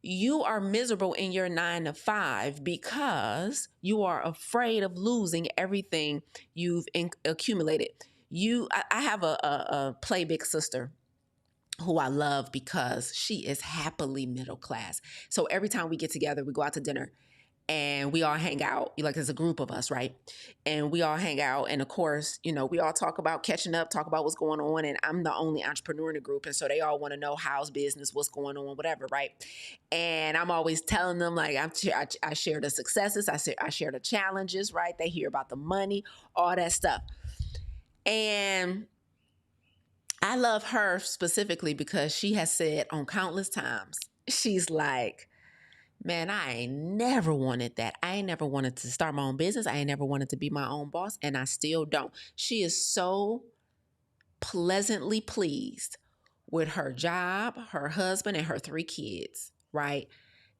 you are miserable in your 9 to 5 because you are afraid of losing everything you've accumulated. I have a play big sister who I love because she is happily middle class. So every time we get together, we go out to dinner and we all hang out. Like, there's a group of us, right? And we all hang out. And of course, we all talk about catching up, talk about what's going on. And I'm the only entrepreneur in the group. And so they all want to know how's business, what's going on, whatever, right? And I'm always telling them, like, I share the successes, I share the challenges, right? They hear about the money, all that stuff. And I love her specifically because she has said on countless times, she's like, man, I ain't never wanted that. I ain't never wanted to start my own business. I ain't never wanted to be my own boss, and I still don't. She is so pleasantly pleased with her job, her husband, and her 3 kids, right?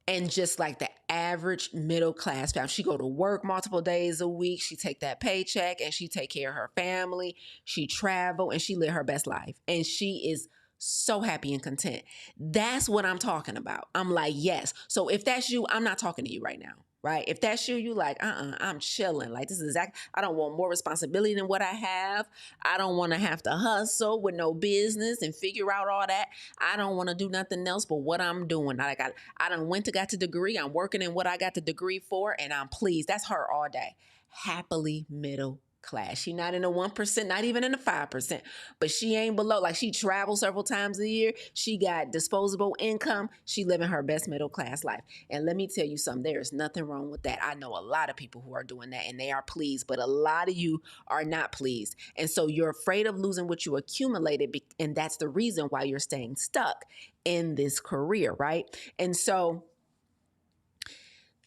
And just like the average middle class family, she go to work multiple days a week. She take that paycheck and she take care of her family. She travel and she live her best life. And she is so happy and content. That's what I'm talking about. I'm like, yes. So if that's you, I'm not talking to you right now, right? If that's you, you like, I'm chilling. Like, this is exactly, I don't want more responsibility than what I have. I don't want to have to hustle with no business and figure out all that. I don't want to do nothing else but what I'm doing. I done got the degree. I'm working in what I got the degree for, and I'm pleased. That's her all day. Happily middle class. She not in the 1%, not even in the 5%, but she ain't below. Like, she travels several times a year. She got disposable income. She living her best middle class life. And let me tell you something, there's nothing wrong with that. I know a lot of people who are doing that and they are pleased, but a lot of you are not pleased. And so you're afraid of losing what you accumulated. And that's the reason why you're staying stuck in this career, right? And so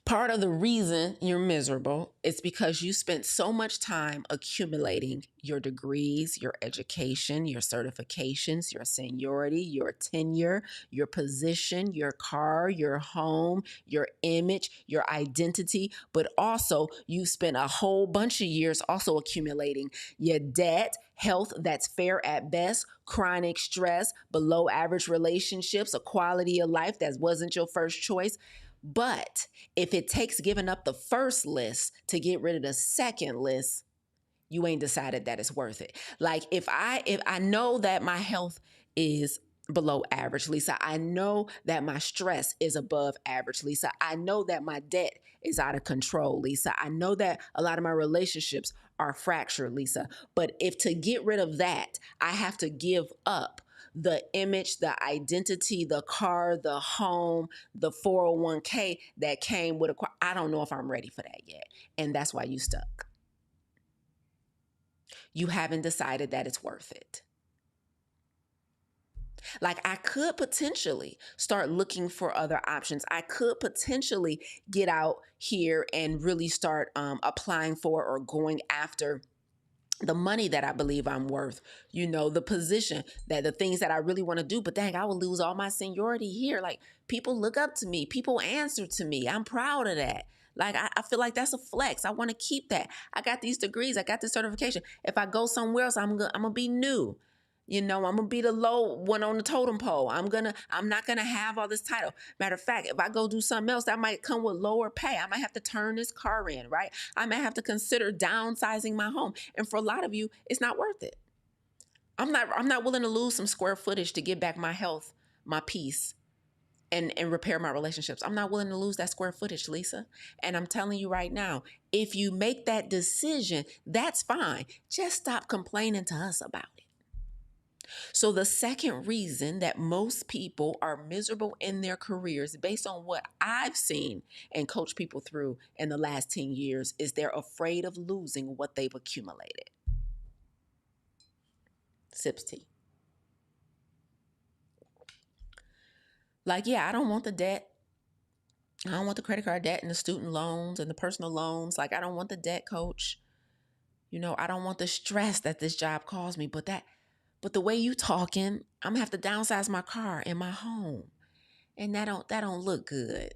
part of the reason you're miserable is because you spent so much time accumulating your degrees, your education, your certifications, your seniority, your tenure, your position, your car, your home, your image, your identity, but also you spent a whole bunch of years also accumulating your debt, health that's fair at best, chronic stress, below average relationships, a quality of life that wasn't your first choice. But if it takes giving up the first list to get rid of the second list, you ain't decided that it's worth it. Like, if I know that my health is below average, Lisa, I know that my stress is above average, Lisa, I know that my debt is out of control, Lisa, I know that a lot of my relationships are fractured, Lisa, but if to get rid of that, I have to give up the image, the identity, the car, the home, the 401k that came with I don't know if I'm ready for that yet. And that's why you stuck. You haven't decided that it's worth it. Like, I could potentially start looking for other options. I could potentially get out here and really start applying for or going after the money that I believe I'm worth, the position, that the things that I really want to do, but dang, I will lose all my seniority here. Like, people look up to me, people answer to me. I'm proud of that. Like, I feel like that's a flex. I want to keep that. I got these degrees. I got this certification. If I go somewhere else, I'm going to be new. I'm going to be the low one on the totem pole. I'm not going to have all this title. Matter of fact, if I go do something else, that might come with lower pay. I might have to turn this car in, right? I might have to consider downsizing my home. And for a lot of you, it's not worth it. I'm not willing to lose some square footage to get back my health, my peace, and repair my relationships. I'm not willing to lose that square footage, Lisa. And I'm telling you right now, if you make that decision, that's fine. Just stop complaining to us about it. So the second reason that most people are miserable in their careers, based on what I've seen and coached people through in the last 10 years, is they're afraid of losing what they've accumulated. Sips tea. Like, yeah, I don't want the debt. I don't want the credit card debt and the student loans and the personal loans. Like, I don't want the debt, coach. I don't want the stress that this job caused me. But the way you talking, I'm gonna have to downsize my car and my home. And that don't look good.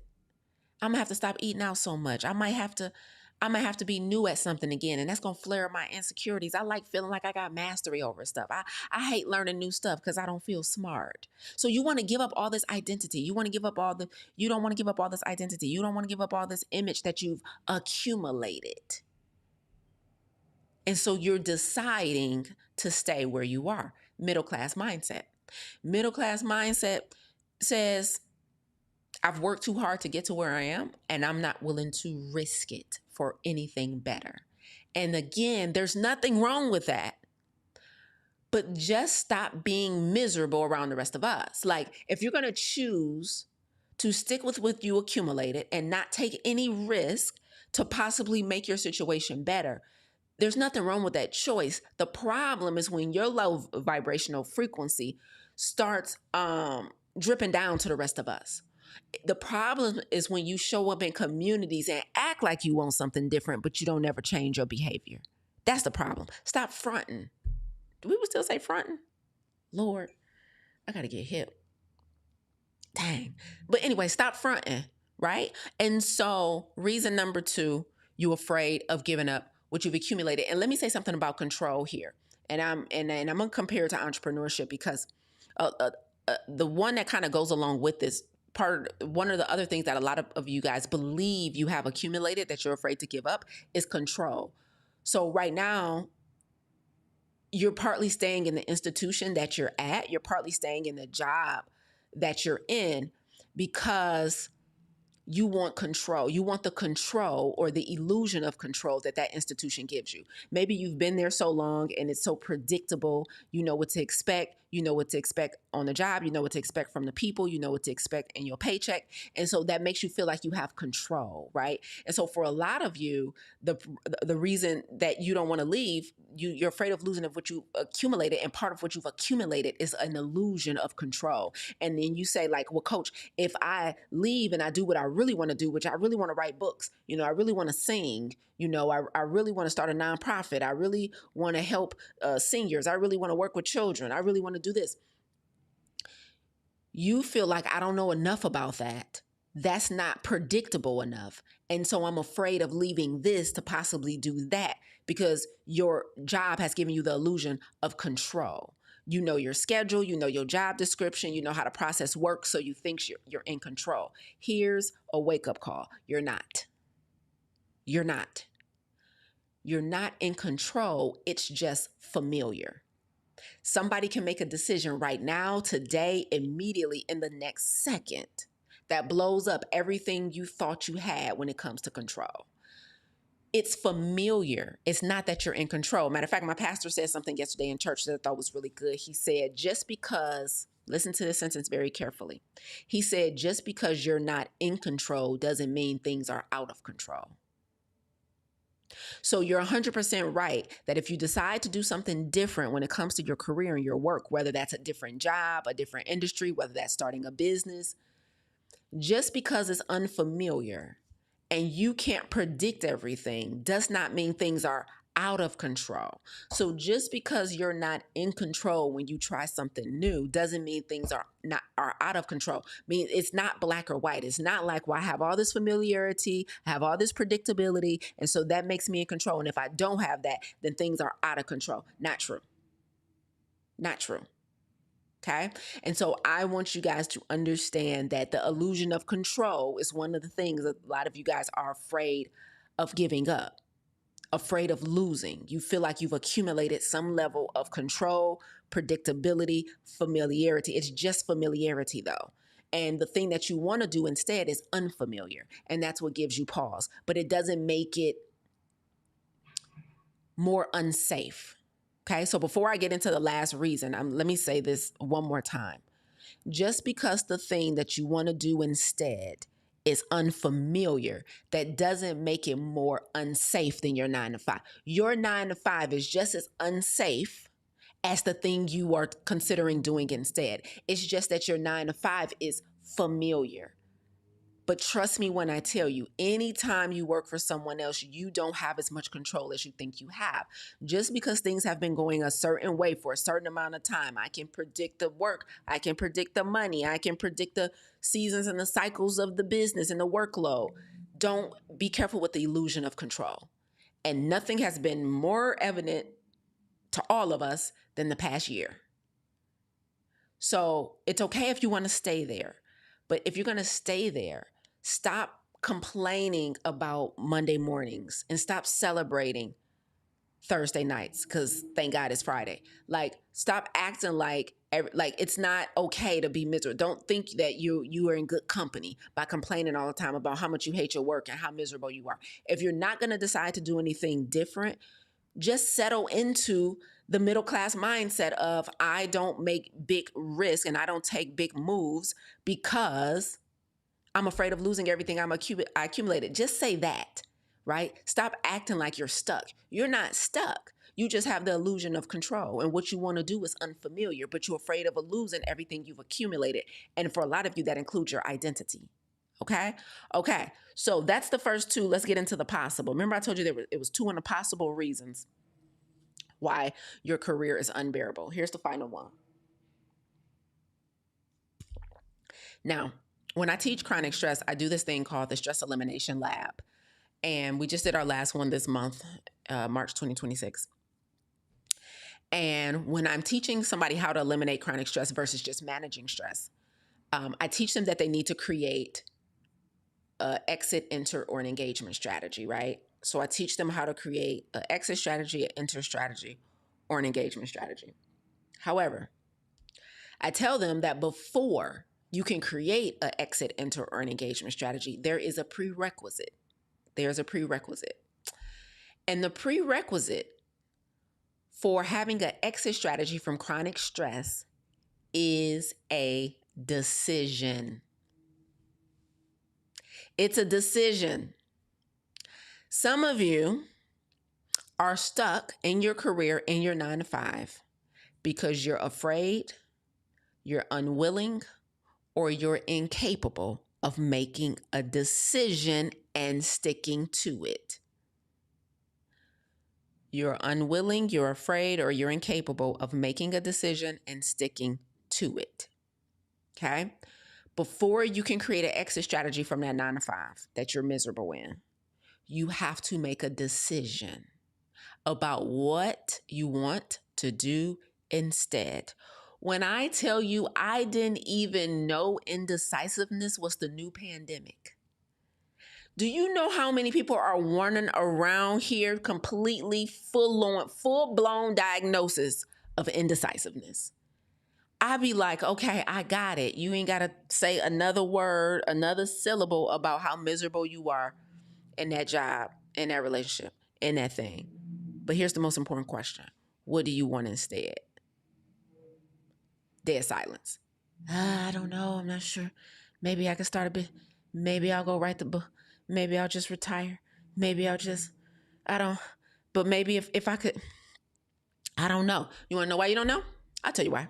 I'm gonna have to stop eating out so much. I might have to be new at something again, and that's gonna flare up my insecurities. I like feeling like I got mastery over stuff. I hate learning new stuff because I don't feel smart. So you want to give up all this identity. You don't want to give up all this identity. You don't want to give up all this image that you've accumulated. And so you're deciding to stay where you are. Middle class mindset. Middle class mindset says, I've worked too hard to get to where I am, and I'm not willing to risk it for anything better. And again, there's nothing wrong with that, but just stop being miserable around the rest of us. Like, if you're going to choose to stick with what you accumulated and not take any risk to possibly make your situation better, there's nothing wrong with that choice. The problem is when your low vibrational frequency starts dripping down to the rest of us. The problem is when you show up in communities and act like you want something different, but you don't ever change your behavior. That's the problem. Stop fronting. Do we still say fronting? Lord, I got to get hip. Dang. But anyway, stop fronting, right? And so reason number 2, you're afraid of giving up what you've accumulated. And let me say something about control here. And I'm going to compare it to entrepreneurship because the one that kind of goes along with this one of the other things that a lot of you guys believe you have accumulated that you're afraid to give up is control. So right now, you're partly staying in the institution that you're at. You're partly staying in the job that you're in because you want control. You want the control or the illusion of control that institution gives you. Maybe you've been there so long and it's so predictable. You know what to expect. You know what to expect on the job. You know what to expect from the people. You know what to expect in your paycheck. And so that makes you feel like you have control, right? And so for a lot of you, the reason that you don't want to leave, you're afraid of losing of what you accumulated. And part of what you've accumulated is an illusion of control. And then you say like, well, coach, if I leave and I do what I really want to do, which I really want to write books, I really want to sing, I really want to start a nonprofit. I really want to help seniors. I really want to work with children. I really want to do this. You feel like I don't know enough about that. That's not predictable enough. And so I'm afraid of leaving this to possibly do that because your job has given you the illusion of control. You know your schedule, you know your job description, you know how the process works, so you think you're in control. Here's a wake-up call. You're not. You're not. You're not in control. It's just familiar. Somebody can make a decision right now, today, immediately, in the next second that blows up everything you thought you had when it comes to control. It's familiar. It's not that you're in control. Matter of fact, my pastor said something yesterday in church that I thought was really good. He said, just because, listen to this sentence very carefully. He said, just because you're not in control doesn't mean things are out of control. So you're 100% right that if you decide to do something different when it comes to your career and your work, whether that's a different job, a different industry, whether that's starting a business, just because it's unfamiliar and you can't predict everything does not mean things are out of control. So just because you're not in control when you try something new doesn't mean things are out of control. I mean, it's not black or white. It's not like, well, I have all this familiarity, I have all this predictability, and so that makes me in control. And if I don't have that, then things are out of control. Not true. Not true. Okay. And so I want you guys to understand that the illusion of control is one of the things that a lot of you guys are afraid of giving up, afraid of losing. You feel like you've accumulated some level of control, predictability, familiarity. It's just familiarity though. And the thing that you want to do instead is unfamiliar. And that's what gives you pause. But it doesn't make it more unsafe. Okay, so before I get into the last reason, let me say this one more time. Just because the thing that you want to do instead is unfamiliar, that doesn't make it more unsafe than your 9 to 5. Your 9 to 5 is just as unsafe as the thing you are considering doing instead. It's just that your 9 to 5 is familiar. But trust me when I tell you, anytime you work for someone else, you don't have as much control as you think you have. Just because things have been going a certain way for a certain amount of time, I can predict the work, I can predict the money, I can predict the seasons and the cycles of the business and the workload. Don't be careful with the illusion of control. And nothing has been more evident to all of us than the past year. So it's okay if you want to stay there. But if you're going to stay there, stop complaining about Monday mornings and stop celebrating Thursday nights because thank God it's Friday. Like, stop acting like it's not okay to be miserable. Don't think that you are in good company by complaining all the time about how much you hate your work and how miserable you are. If you're not going to decide to do anything different, just settle into the middle class mindset of I don't make big risks and I don't take big moves because I'm afraid of losing everything I accumulated. Just say that, right? Stop acting like you're stuck. You're not stuck. You just have the illusion of control. And what you want to do is unfamiliar, but you're afraid of losing everything you've accumulated. And for a lot of you, that includes your identity. Okay. So that's the first two. Let's get into the possible. Remember I told you it was two impossible reasons why your career is unbearable. Here's the final one. Now, when I teach chronic stress, I do this thing called the Stress Elimination Lab. And we just did our last one this month, March 2026. And when I'm teaching somebody how to eliminate chronic stress versus just managing stress, I teach them that they need to create an exit, enter, or an engagement strategy, right? So I teach them how to create an exit strategy, an enter strategy, or an engagement strategy. However, I tell them that before you can create an exit, enter, or an engagement strategy, there is a prerequisite. There's a prerequisite. And the prerequisite for having an exit strategy from chronic stress is a decision. It's a decision. Some of you are stuck in your career in your 9-to-5 because you're afraid, you're unwilling, or you're incapable of making a decision and sticking to it. You're unwilling, you're afraid, or you're incapable of making a decision and sticking to it. Okay? Before you can create an exit strategy from that 9-to-5 that you're miserable in, you have to make a decision about what you want to do instead. When I tell you I didn't even know indecisiveness was the new pandemic. Do you know how many people are running around here completely full-blown diagnosis of indecisiveness? I'd be like, okay, I got it. You ain't got to say another word, another syllable about how miserable you are in that job, in that relationship, in that thing. But here's the most important question. What do you want instead? Dead silence. I don't know. I'm not sure. Maybe I could start a bit. Maybe I'll go write the book. Maybe I'll just retire. Maybe but maybe if I could, I don't know. You want to know why you don't know? I'll tell you why.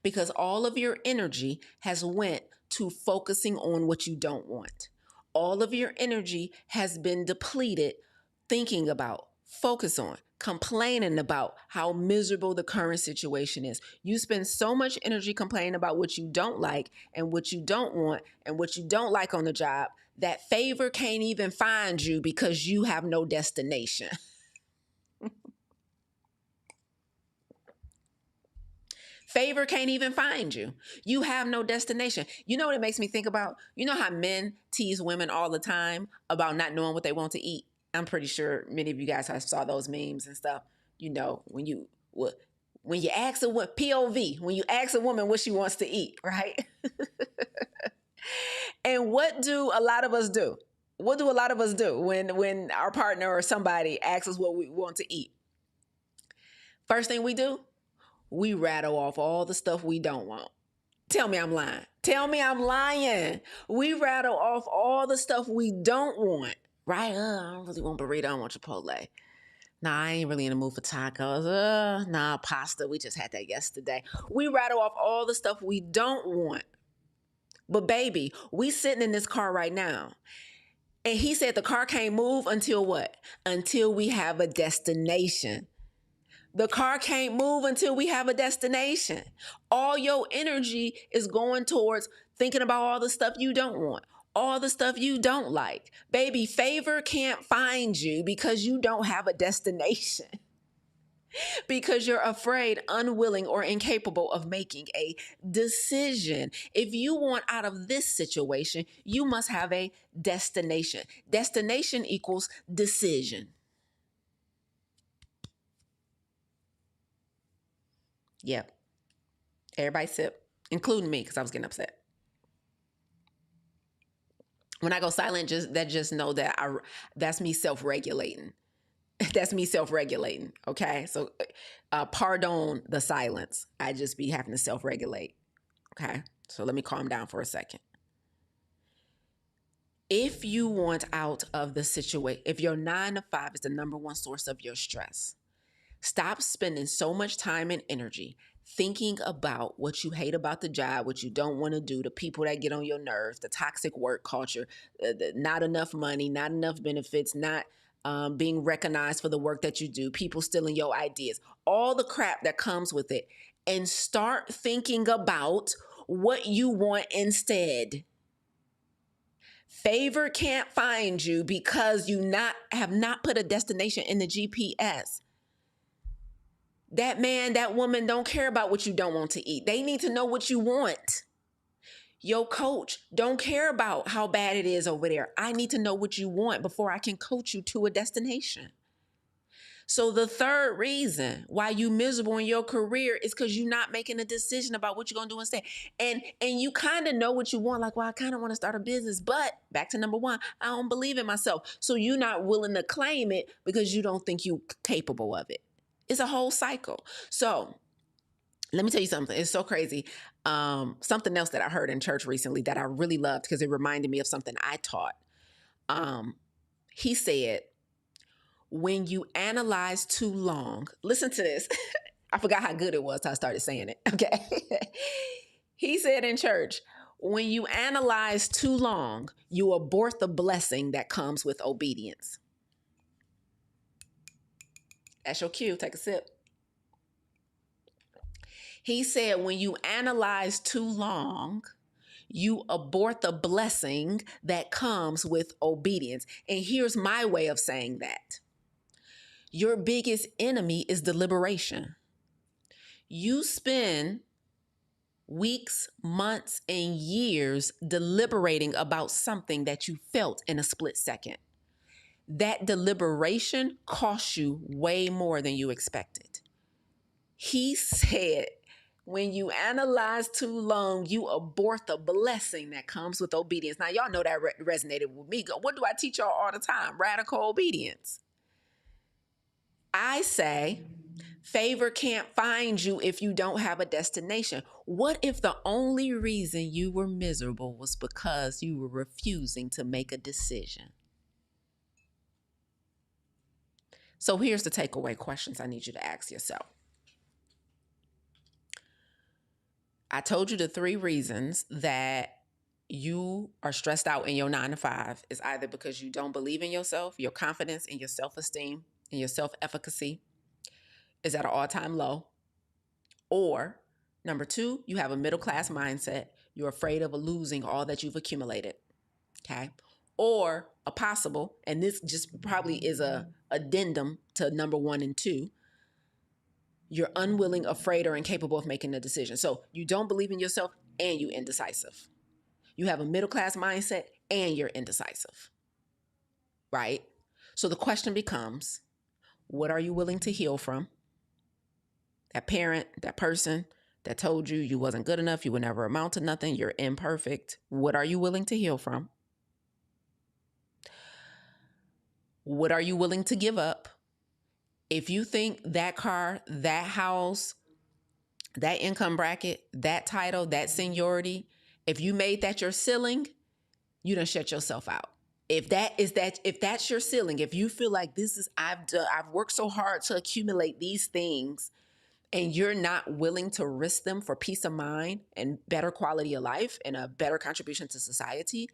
Because all of your energy has went to focusing on what you don't want. All of your energy has been depleted thinking about, focus on, complaining about how miserable the current situation is. You spend so much energy complaining about what you don't like and what you don't want and what you don't like on the job that favor can't even find you because you have no destination. Favor can't even find you. You have no destination. You know what it makes me think about? You know how men tease women all the time about not knowing what they want to eat? I'm pretty sure many of you guys have saw those memes and stuff. You know, when you ask a woman, POV, when you ask a woman what she wants to eat, right? And what do a lot of us do? What do a lot of us do when our partner or somebody asks us what we want to eat? First thing we do, we rattle off all the stuff we don't want. Tell me I'm lying. Tell me I'm lying. We rattle off all the stuff we don't want, right? I don't really want burrito. I don't want Chipotle. Nah, I ain't really in the mood for tacos. Nah, pasta. We just had that yesterday. We rattle off all the stuff we don't want. But baby, we sitting in this car right now. And he said the car can't move until what? Until we have a destination. The car can't move until we have a destination. All your energy is going towards thinking about all the stuff you don't want, all the stuff you don't like. Baby, favor can't find you because you don't have a destination. Because you're afraid, unwilling, or incapable of making a decision. If you want out of this situation, you must have a destination. Destination equals decision. Yep. Everybody sip, including me, because I was getting upset. When I go silent, just know that that's me self-regulating. That's me self-regulating. Okay. So pardon the silence. I just be having to self-regulate. Okay. So let me calm down for a second. If you want out of the situation, if your 9 to 5 is the number one source of your stress, stop spending so much time and energy thinking about what you hate about the job, what you don't want to do, the people that get on your nerves, the toxic work culture, not enough money, not enough benefits, not being recognized for the work that you do, people stealing your ideas, all the crap that comes with it, and start thinking about what you want instead. Favor can't find you because you have not put a destination in the GPS. That man, that woman don't care about what you don't want to eat. They need to know what you want. Your coach don't care about how bad it is over there. I need to know what you want before I can coach you to a destination. So the third reason why you miserable in your career is because you're not making a decision about what you're going to do instead. And you kind of know what you want. Like, well, I kind of want to start a business, but back to number one, I don't believe in myself. So you're not willing to claim it because you don't think you're capable of it. It's a whole cycle. So let me tell you something. It's so crazy. Something else that I heard in church recently that I really loved because it reminded me of something I taught. He said, when you analyze too long, listen to this. I forgot how good it was till I started saying it. Okay. He said in church, when you analyze too long, you abort the blessing that comes with obedience. That's your cue. Take a sip. He said, when you analyze too long, you abort the blessing that comes with obedience. And here's my way of saying that. Your biggest enemy is deliberation. You spend weeks, months, and years deliberating about something that you felt in a split second. That deliberation costs you way more than you expected. He said, when you analyze too long, you abort the blessing that comes with obedience. Now, y'all know that resonated with me. What do I teach y'all all the time? Radical obedience. I say, favor can't find you if you don't have a destination. What if the only reason you were miserable was because you were refusing to make a decision? So here's the takeaway questions I need you to ask yourself. I told you the 3 reasons that you are stressed out in your 9 to 5 is either because you don't believe in yourself, your confidence and your self-esteem and your self-efficacy is at an all-time low. Or number 2, you have a middle-class mindset. You're afraid of losing all that you've accumulated. Okay. Or a possible, and this just probably is a addendum to number 1 and 2. You're unwilling, afraid, or incapable of making a decision. So you don't believe in yourself and you're indecisive. You have a middle-class mindset and you're indecisive, right? So the question becomes, what are you willing to heal from? That parent, that person that told you you wasn't good enough, you would never amount to nothing, you're imperfect. What are you willing to heal from? What are you willing to give up? If you think that car, that house, that income bracket, that title, that seniority, if you made that your ceiling, you done shut yourself out. If that's your ceiling, if you feel like this is, I've worked so hard to accumulate these things and you're not willing to risk them for peace of mind and better quality of life and a better contribution to society,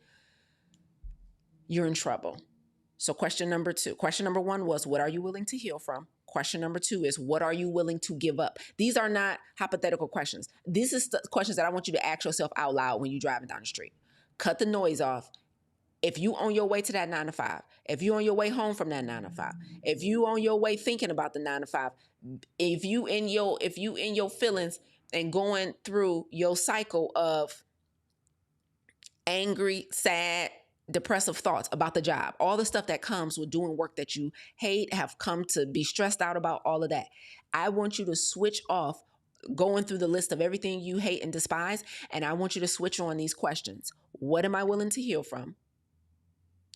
you're in trouble. So question number one was, what are you willing to heal from? Question number 2 is, what are you willing to give up? These are not hypothetical questions. These are questions that I want you to ask yourself out loud when you're driving down the street. Cut the noise off. If you on your way to that 9 to 5, if you on your way home from that 9 to 5, if you on your way thinking about the 9 to 5, if you in your feelings and going through your cycle of angry, sad, depressive thoughts about the job, all the stuff that comes with doing work that you hate, have come to be stressed out about, all of that. I want you to switch off going through the list of everything you hate and despise, and I want you to switch on these questions. What am I willing to heal from?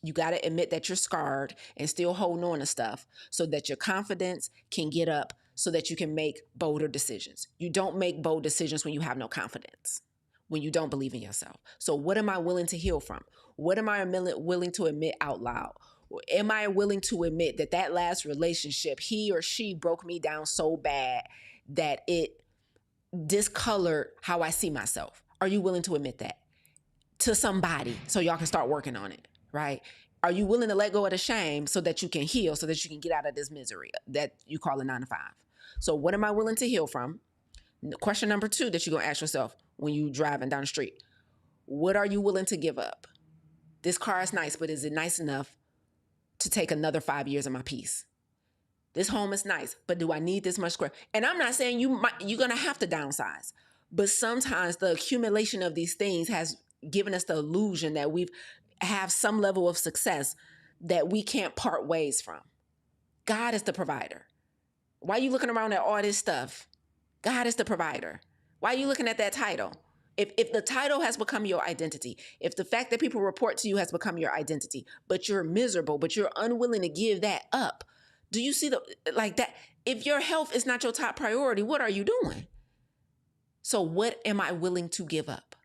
You got to admit that you're scarred and still holding on to stuff so that your confidence can get up so that you can make bolder decisions. You don't make bold decisions when you have no confidence, when you don't believe in yourself. So what am I willing to heal from? What am I willing to admit out loud? Am I willing to admit that that last relationship, he or she broke me down so bad that it discolored how I see myself? Are you willing to admit that to somebody so y'all can start working on it, right? Are you willing to let go of the shame so that you can heal, so that you can get out of this misery that you call a 9 to 5? So what am I willing to heal from? Question number 2 that you're going to ask yourself when you're driving down the street. What are you willing to give up? This car is nice, but is it nice enough to take another 5 years of my peace? This home is nice, but do I need this much square? And I'm not saying you're going to have to downsize, but sometimes the accumulation of these things has given us the illusion that we have some level of success that we can't part ways from. God is the provider. Why are you looking around at all this stuff? God is the provider. Why are you looking at that title? If the title has become your identity, if the fact that people report to you has become your identity, but you're miserable, but you're unwilling to give that up, do you see that? If your health is not your top priority, what are you doing? So what am I willing to give up?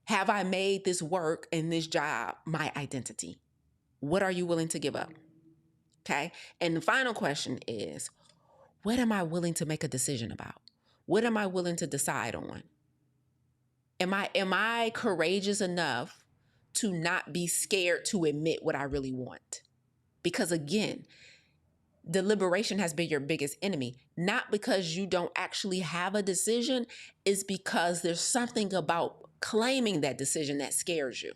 Have I made this work and this job my identity? What are you willing to give up? Okay. And the final question is, what am I willing to make a decision about? What am I willing to decide on? Am I courageous enough to not be scared to admit what I really want? Because again, deliberation has been your biggest enemy. Not because you don't actually have a decision, it's because there's something about claiming that decision that scares you,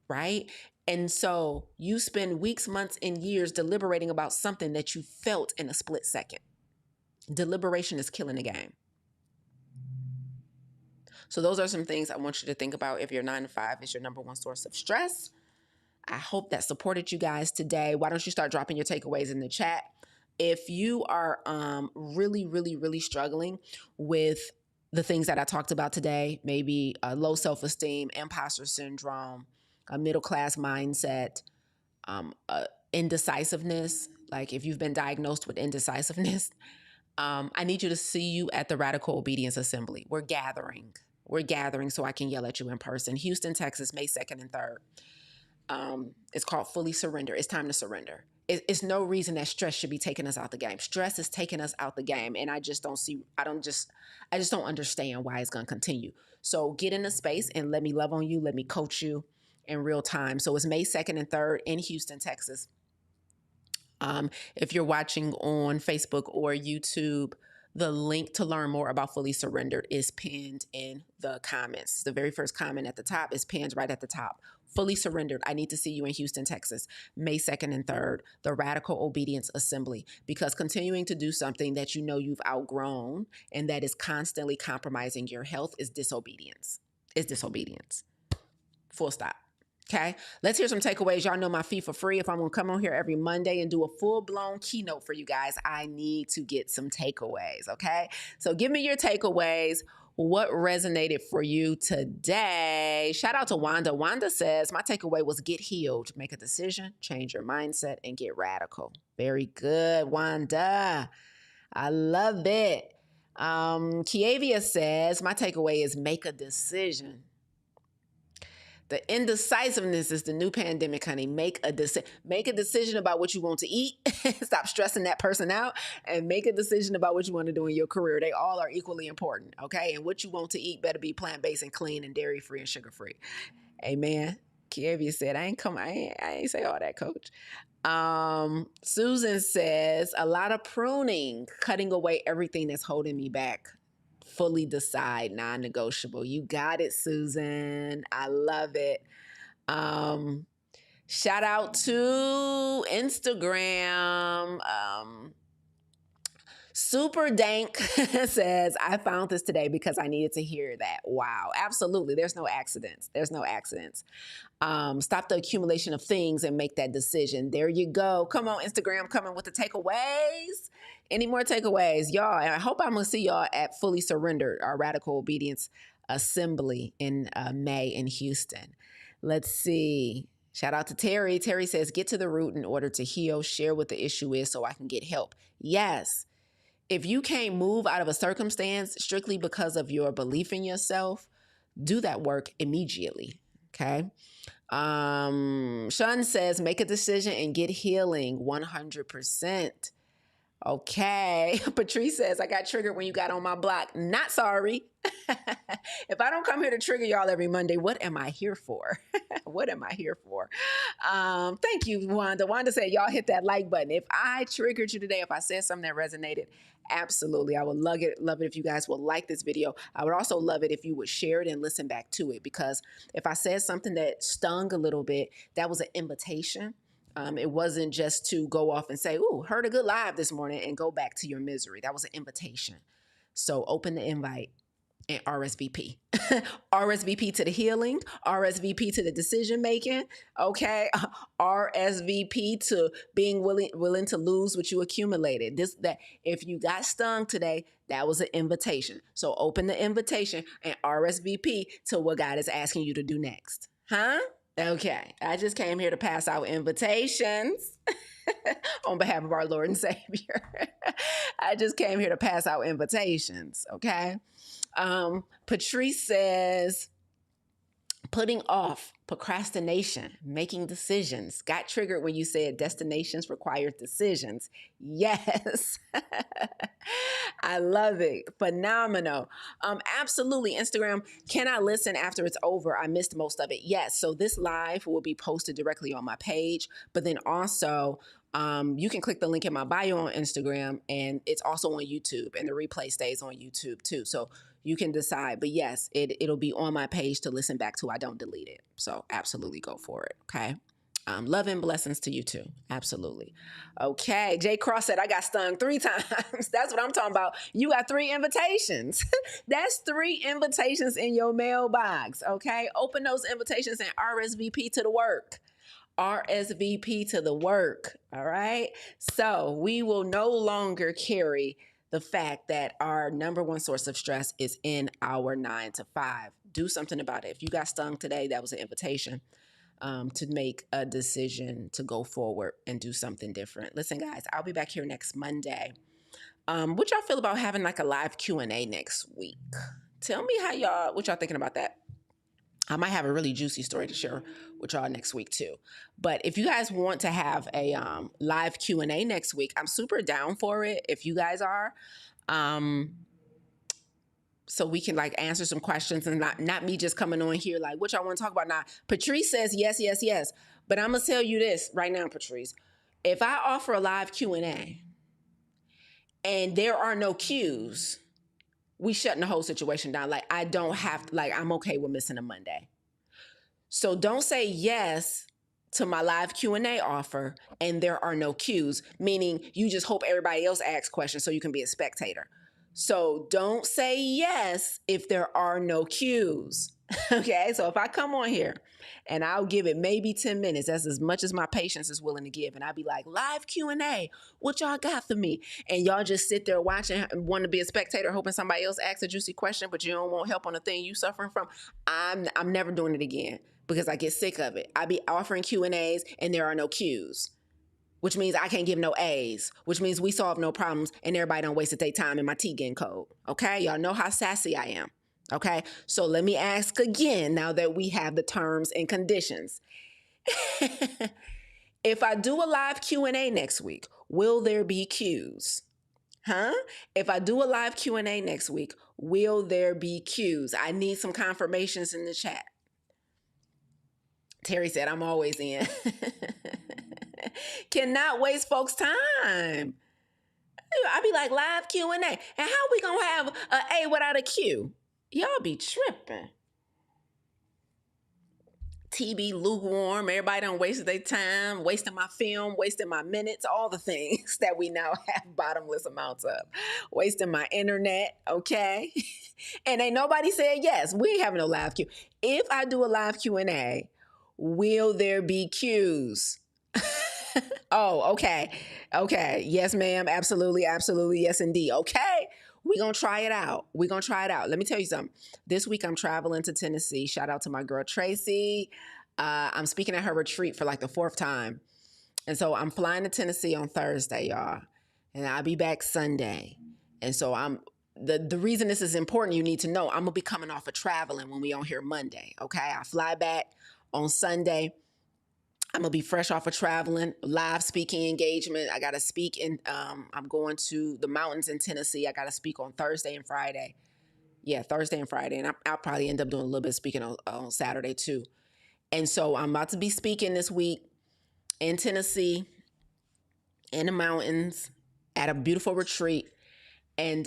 right? And so you spend weeks, months, and years deliberating about something that you felt in a split second. Deliberation is killing the game. So those are some things I want you to think about if your 9 to 5 is your number one source of stress. I hope that supported you guys today. Why don't you start dropping your takeaways in the chat? If you are really, really, really struggling with the things that I talked about today, maybe low self-esteem, imposter syndrome, a middle-class mindset, indecisiveness, like if you've been diagnosed with indecisiveness, I need you to see you at the Radical Obedience Assembly. We're gathering so I can yell at you in person. Houston, Texas, May 2nd and 3rd. It's called Fully Surrender. It's time to surrender. It's no reason that stress should be taking us out the game. Stress is taking us out the game. And I just don't understand why it's going to continue. So get in a space and let me love on you. Let me coach you in real time. So it's May 2nd and 3rd in Houston, Texas. If you're watching on Facebook or YouTube, the link to learn more about Fully Surrendered is pinned in the comments. The very first comment at the top is pinned right at the top. Fully Surrendered. I need to see you in Houston, Texas, May 2nd and 3rd, the Radical Obedience Assembly, because continuing to do something that you know you've outgrown and that is constantly compromising your health is disobedience. It's disobedience. Full stop. Okay, let's hear some takeaways. Y'all know my fee for free. If I'm going to come on here every Monday and do a full-blown keynote for you guys, I need to get some takeaways, okay? So give me your takeaways. What resonated for you today? Shout out to Wanda. Wanda says, my takeaway was get healed, make a decision, change your mindset, and get radical. Very good, Wanda. I love it. Kiavia says, my takeaway is make a decision. The indecisiveness is the new pandemic, honey. Make a decision about what you want to eat. Stop stressing that person out and make a decision about what you want to do in your career. They all are equally important, okay? And what you want to eat better be plant-based and clean and dairy-free and sugar-free. Amen. Kievia said, I ain't say all that, coach. Susan says, a lot of pruning, cutting away everything that's holding me back. Fully decide, non-negotiable. You got it, Susan. I love it. Shout out to Instagram. Super Dank says, I found this today because I needed to hear that. Wow. Absolutely. There's no accidents. Stop the accumulation of things and make that decision. There you go. Come on, Instagram, coming with the takeaways. Any more takeaways? Y'all, and I hope I'm going to see y'all at Fully Surrendered, our Radical Obedience Assembly in May in Houston. Let's see. Shout out to Terry. Terry says, get to the root in order to heal. Share what the issue is so I can get help. Yes. If you can't move out of a circumstance strictly because of your belief in yourself, do that work immediately. Okay. Sean says, make a decision and get healing 100%. Okay. Patrice says, I got triggered when you got on my block. Not sorry. If I don't come here to trigger y'all every Monday, what am I here for? What am I here for? Thank you, Wanda. Wanda said, y'all hit that like button. If I triggered you today, if I said something that resonated, absolutely. I would love it if you guys would like this video. I would also love it if you would share it and listen back to it, because if I said something that stung a little bit, that was an invitation. It wasn't just to go off and say, ooh, heard a good live this morning and go back to your misery. That was an invitation. So open the invite and RSVP. RSVP to the healing, RSVP to the decision making, okay? RSVP to being willing to lose what you accumulated. That if you got stung today, that was an invitation. So open the invitation and RSVP to what God is asking you to do next. Huh? Okay, I just came here to pass out invitations on behalf of our Lord and Savior. I just came here to pass out invitations, okay? Patrice says, putting off, procrastination, making decisions. Got triggered when you said destinations require decisions. Yes. I love it. Phenomenal. Absolutely. Instagram, can I listen after it's over? I missed most of it. Yes. So this live will be posted directly on my page, but then also you can click the link in my bio on Instagram, and it's also on YouTube, and the replay stays on YouTube too. So you can decide, but yes, it'll be on my page to listen back to. I don't delete it. So absolutely go for it. Okay. Love and blessings to you too. Absolutely. Okay. Jay Cross said, I got stung 3 times. That's what I'm talking about. You got 3 invitations. That's 3 invitations in your mailbox. Okay. Open those invitations and RSVP to the work. RSVP to the work. All right. So we will no longer carry the fact that our number one source of stress is in our 9 to 5. Do something about it. If you got stung today, that was an invitation to make a decision to go forward and do something different. Listen, guys, I'll be back here next Monday. What y'all feel about having like a live Q&A next week? Tell me what y'all thinking about that. I might have a really juicy story to share with y'all next week too. But if you guys want to have a live Q&A next week, I'm super down for it if you guys are. So we can like answer some questions and not me just coming on here like, what y'all want to talk about now? Patrice says yes, yes, yes. But I'm going to tell you this right now, Patrice. If I offer a live Q&A and there are no cues, we shutting the whole situation down. Like I don't have, like I'm okay with missing a Monday. So don't say yes to my live Q&A offer and there are no cues, meaning you just hope everybody else asks questions so you can be a spectator. So don't say yes if there are no cues. Okay, so if I come on here and I'll give it maybe 10 minutes, that's as much as my patience is willing to give, and I'll be like, live Q&A, what y'all got for me? And y'all just sit there watching and want to be a spectator, hoping somebody else asks a juicy question, but you don't want help on the thing you suffering from. I'm never doing it again because I get sick of it. I be offering Q&As and there are no Qs, which means I can't give no A's, which means we solve no problems and everybody don't wasted their time in my T getting cold. Okay, y'all know how sassy I am. Okay, so let me ask again now that we have the terms and conditions. If I do a live Q&A next week, will there be cues? Huh? If I do a live Q&A next week, will there be cues? I need some confirmations in the chat. Terry said, I'm always in. Cannot waste folks' time. I be like, live Q&A. And how we going to have an A without a Q? Y'all be tripping. TB lukewarm. Everybody done wasted their time, wasting my film, wasting my minutes, all the things that we now have bottomless amounts of. Wasting my internet, okay? And ain't nobody said yes. We ain't having no live Q. If I do a live Q&A, will there be cues? Oh, okay. Okay. Yes, ma'am. Absolutely. Absolutely. Yes, indeed. Okay. We're going to try it out. We're going to try it out. Let me tell you something. This week I'm traveling to Tennessee. Shout out to my girl, Tracy. I'm speaking at her retreat for like the 4th time. And so I'm flying to Tennessee on Thursday, y'all. And I'll be back Sunday. And so the reason this is important, you need to know, I'm going to be coming off of traveling when we on here Monday. Okay. I fly back on Sunday. I'm going to be fresh off of traveling, live speaking engagement. I got to speak I'm going to the mountains in Tennessee. I got to speak on Thursday and Friday. Yeah, Thursday and Friday. And I'll probably end up doing a little bit of speaking on Saturday too. And so I'm about to be speaking this week in Tennessee, in the mountains, at a beautiful retreat. And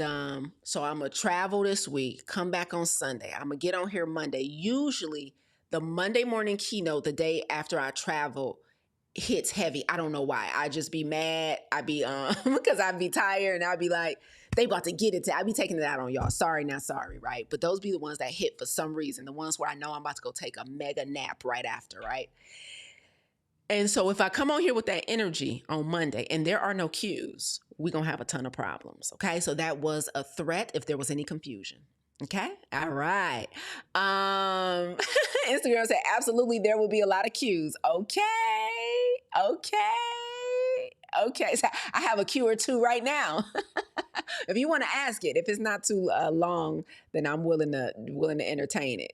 so I'm going to travel this week, come back on Sunday. I'm going to get on here Monday. Usually the Monday morning keynote, the day after I travel, hits heavy. I don't know why. I just be mad. I be because I'd be tired and I'd be like, they about to get it. I'd be taking it out on y'all. Sorry, not sorry, right? But those be the ones that hit for some reason. The ones where I know I'm about to go take a mega nap right after, right? And so if I come on here with that energy on Monday and there are no cues, we're going to have a ton of problems. Okay. So that was a threat if there was any confusion. Okay. All right. Instagram said, absolutely, there will be a lot of cues. Okay. So I have a cue or two right now. If you want to ask it, if it's not too long, then I'm willing to entertain it.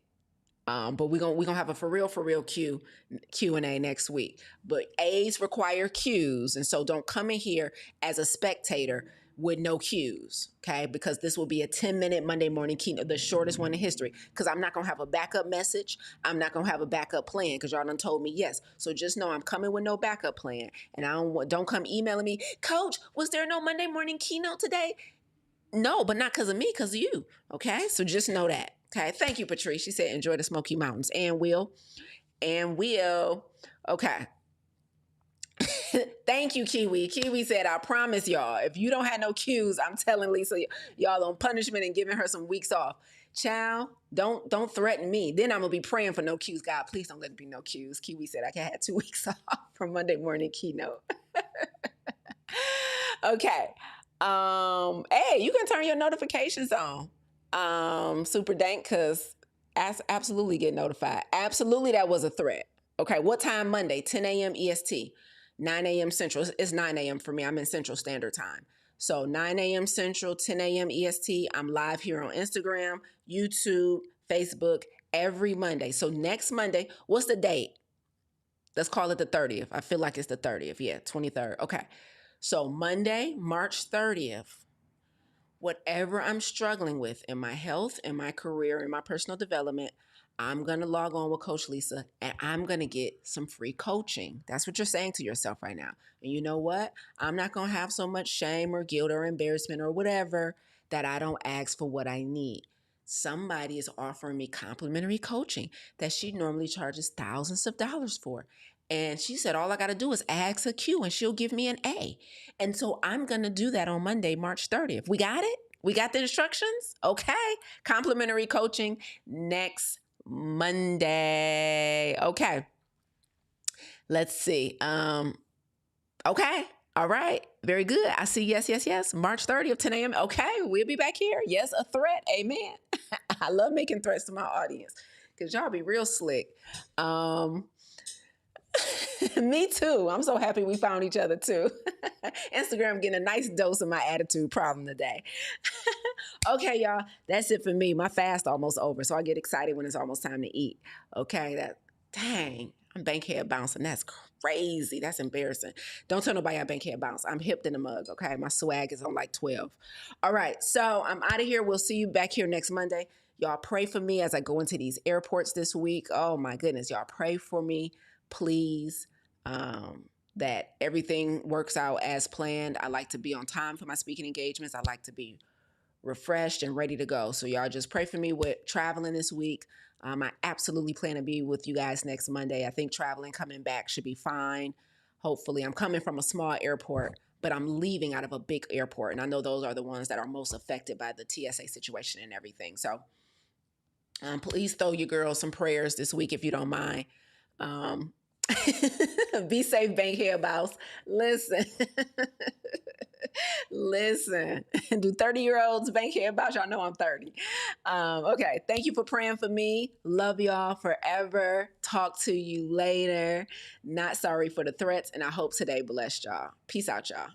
But we're gonna have a for real Q&A next week. But A's require cues, and so don't come in here as a spectator with no cues, okay? Because this will be a 10-minute Monday morning keynote, the shortest one in history. Because I'm not gonna have a backup message. I'm not gonna have a backup plan because y'all done told me yes. So just know I'm coming with no backup plan, and don't come emailing me, Coach, was there no Monday morning keynote today? No, but not because of me, because of you. Okay, so just know that. Okay, thank you, Patrice. She said, enjoy the Smoky Mountains. And will. Okay. Thank you, Kiwi. Kiwi said, I promise y'all, if you don't have no cues, I'm telling Lisa, y'all on punishment and giving her some weeks off. Child, don't threaten me. Then I'm going to be praying for no cues. God, please don't let it be no cues. Kiwi said, I can have 2 weeks off from Monday morning keynote. Okay. Hey, you can turn your notifications on. Super dank, because absolutely get notified. Absolutely, that was a threat. Okay, what time Monday? 10 a.m. EST, 9 a.m. Central. It's 9 a.m. for me. I'm in Central Standard Time. So 9 a.m. Central, 10 a.m. EST. I'm live here on Instagram, YouTube, Facebook every Monday. So next Monday, what's the date? Let's call it the 30th. I feel like it's the 30th. Yeah, 23rd. Okay. So Monday, March 30th, whatever I'm struggling with in my health, in my career, in my personal development, I'm going to log on with Coach Lisa and I'm going to get some free coaching. That's what you're saying to yourself right now. And you know what? I'm not going to have so much shame or guilt or embarrassment or whatever that I don't ask for what I need. Somebody is offering me complimentary coaching that she normally charges thousands of dollars for. And she said, all I got to do is ask a Q and she'll give me an A. And so I'm going to do that on Monday, March 30th. We got it? We got the instructions? Okay. Complimentary coaching next Monday. Okay. Let's see. Okay. All right. Very good. I see. Yes. March 30th, 10 a.m. Okay. We'll be back here. Yes. A threat. Amen. I love making threats to my audience because y'all be real slick. Me too. I'm so happy we found each other too. Instagram getting a nice dose of my attitude problem today. Okay, y'all, that's it for me. My fast almost over, so I get excited when it's almost time to eat. Okay, dang, I'm bankhead bouncing. That's crazy. That's embarrassing. Don't tell nobody I bankhead bounce. I'm hipped in the mug. Okay, my swag is on like 12. All right, so I'm out of here. We'll see you back here next Monday. Y'all pray for me as I go into these airports this week. Oh my goodness, y'all pray for me, please. That everything works out as planned. I like to be on time for my speaking engagements. I like to be refreshed and ready to go. So y'all just pray for me with traveling this week. I absolutely plan to be with you guys next Monday. I think traveling coming back should be fine. Hopefully, I'm coming from a small airport, but I'm leaving out of a big airport. And I know those are the ones that are most affected by the TSA situation and everything. So please throw your girls some prayers this week if you don't mind. Um, be safe, Bankhead Boss. Listen. Listen, do 30-year-olds Bankhead Boss? Y'all know I'm 30. Okay, thank you for praying for me. Love y'all forever. Talk to you later. Not sorry for the threats, and I hope today blessed y'all. Peace out, y'all.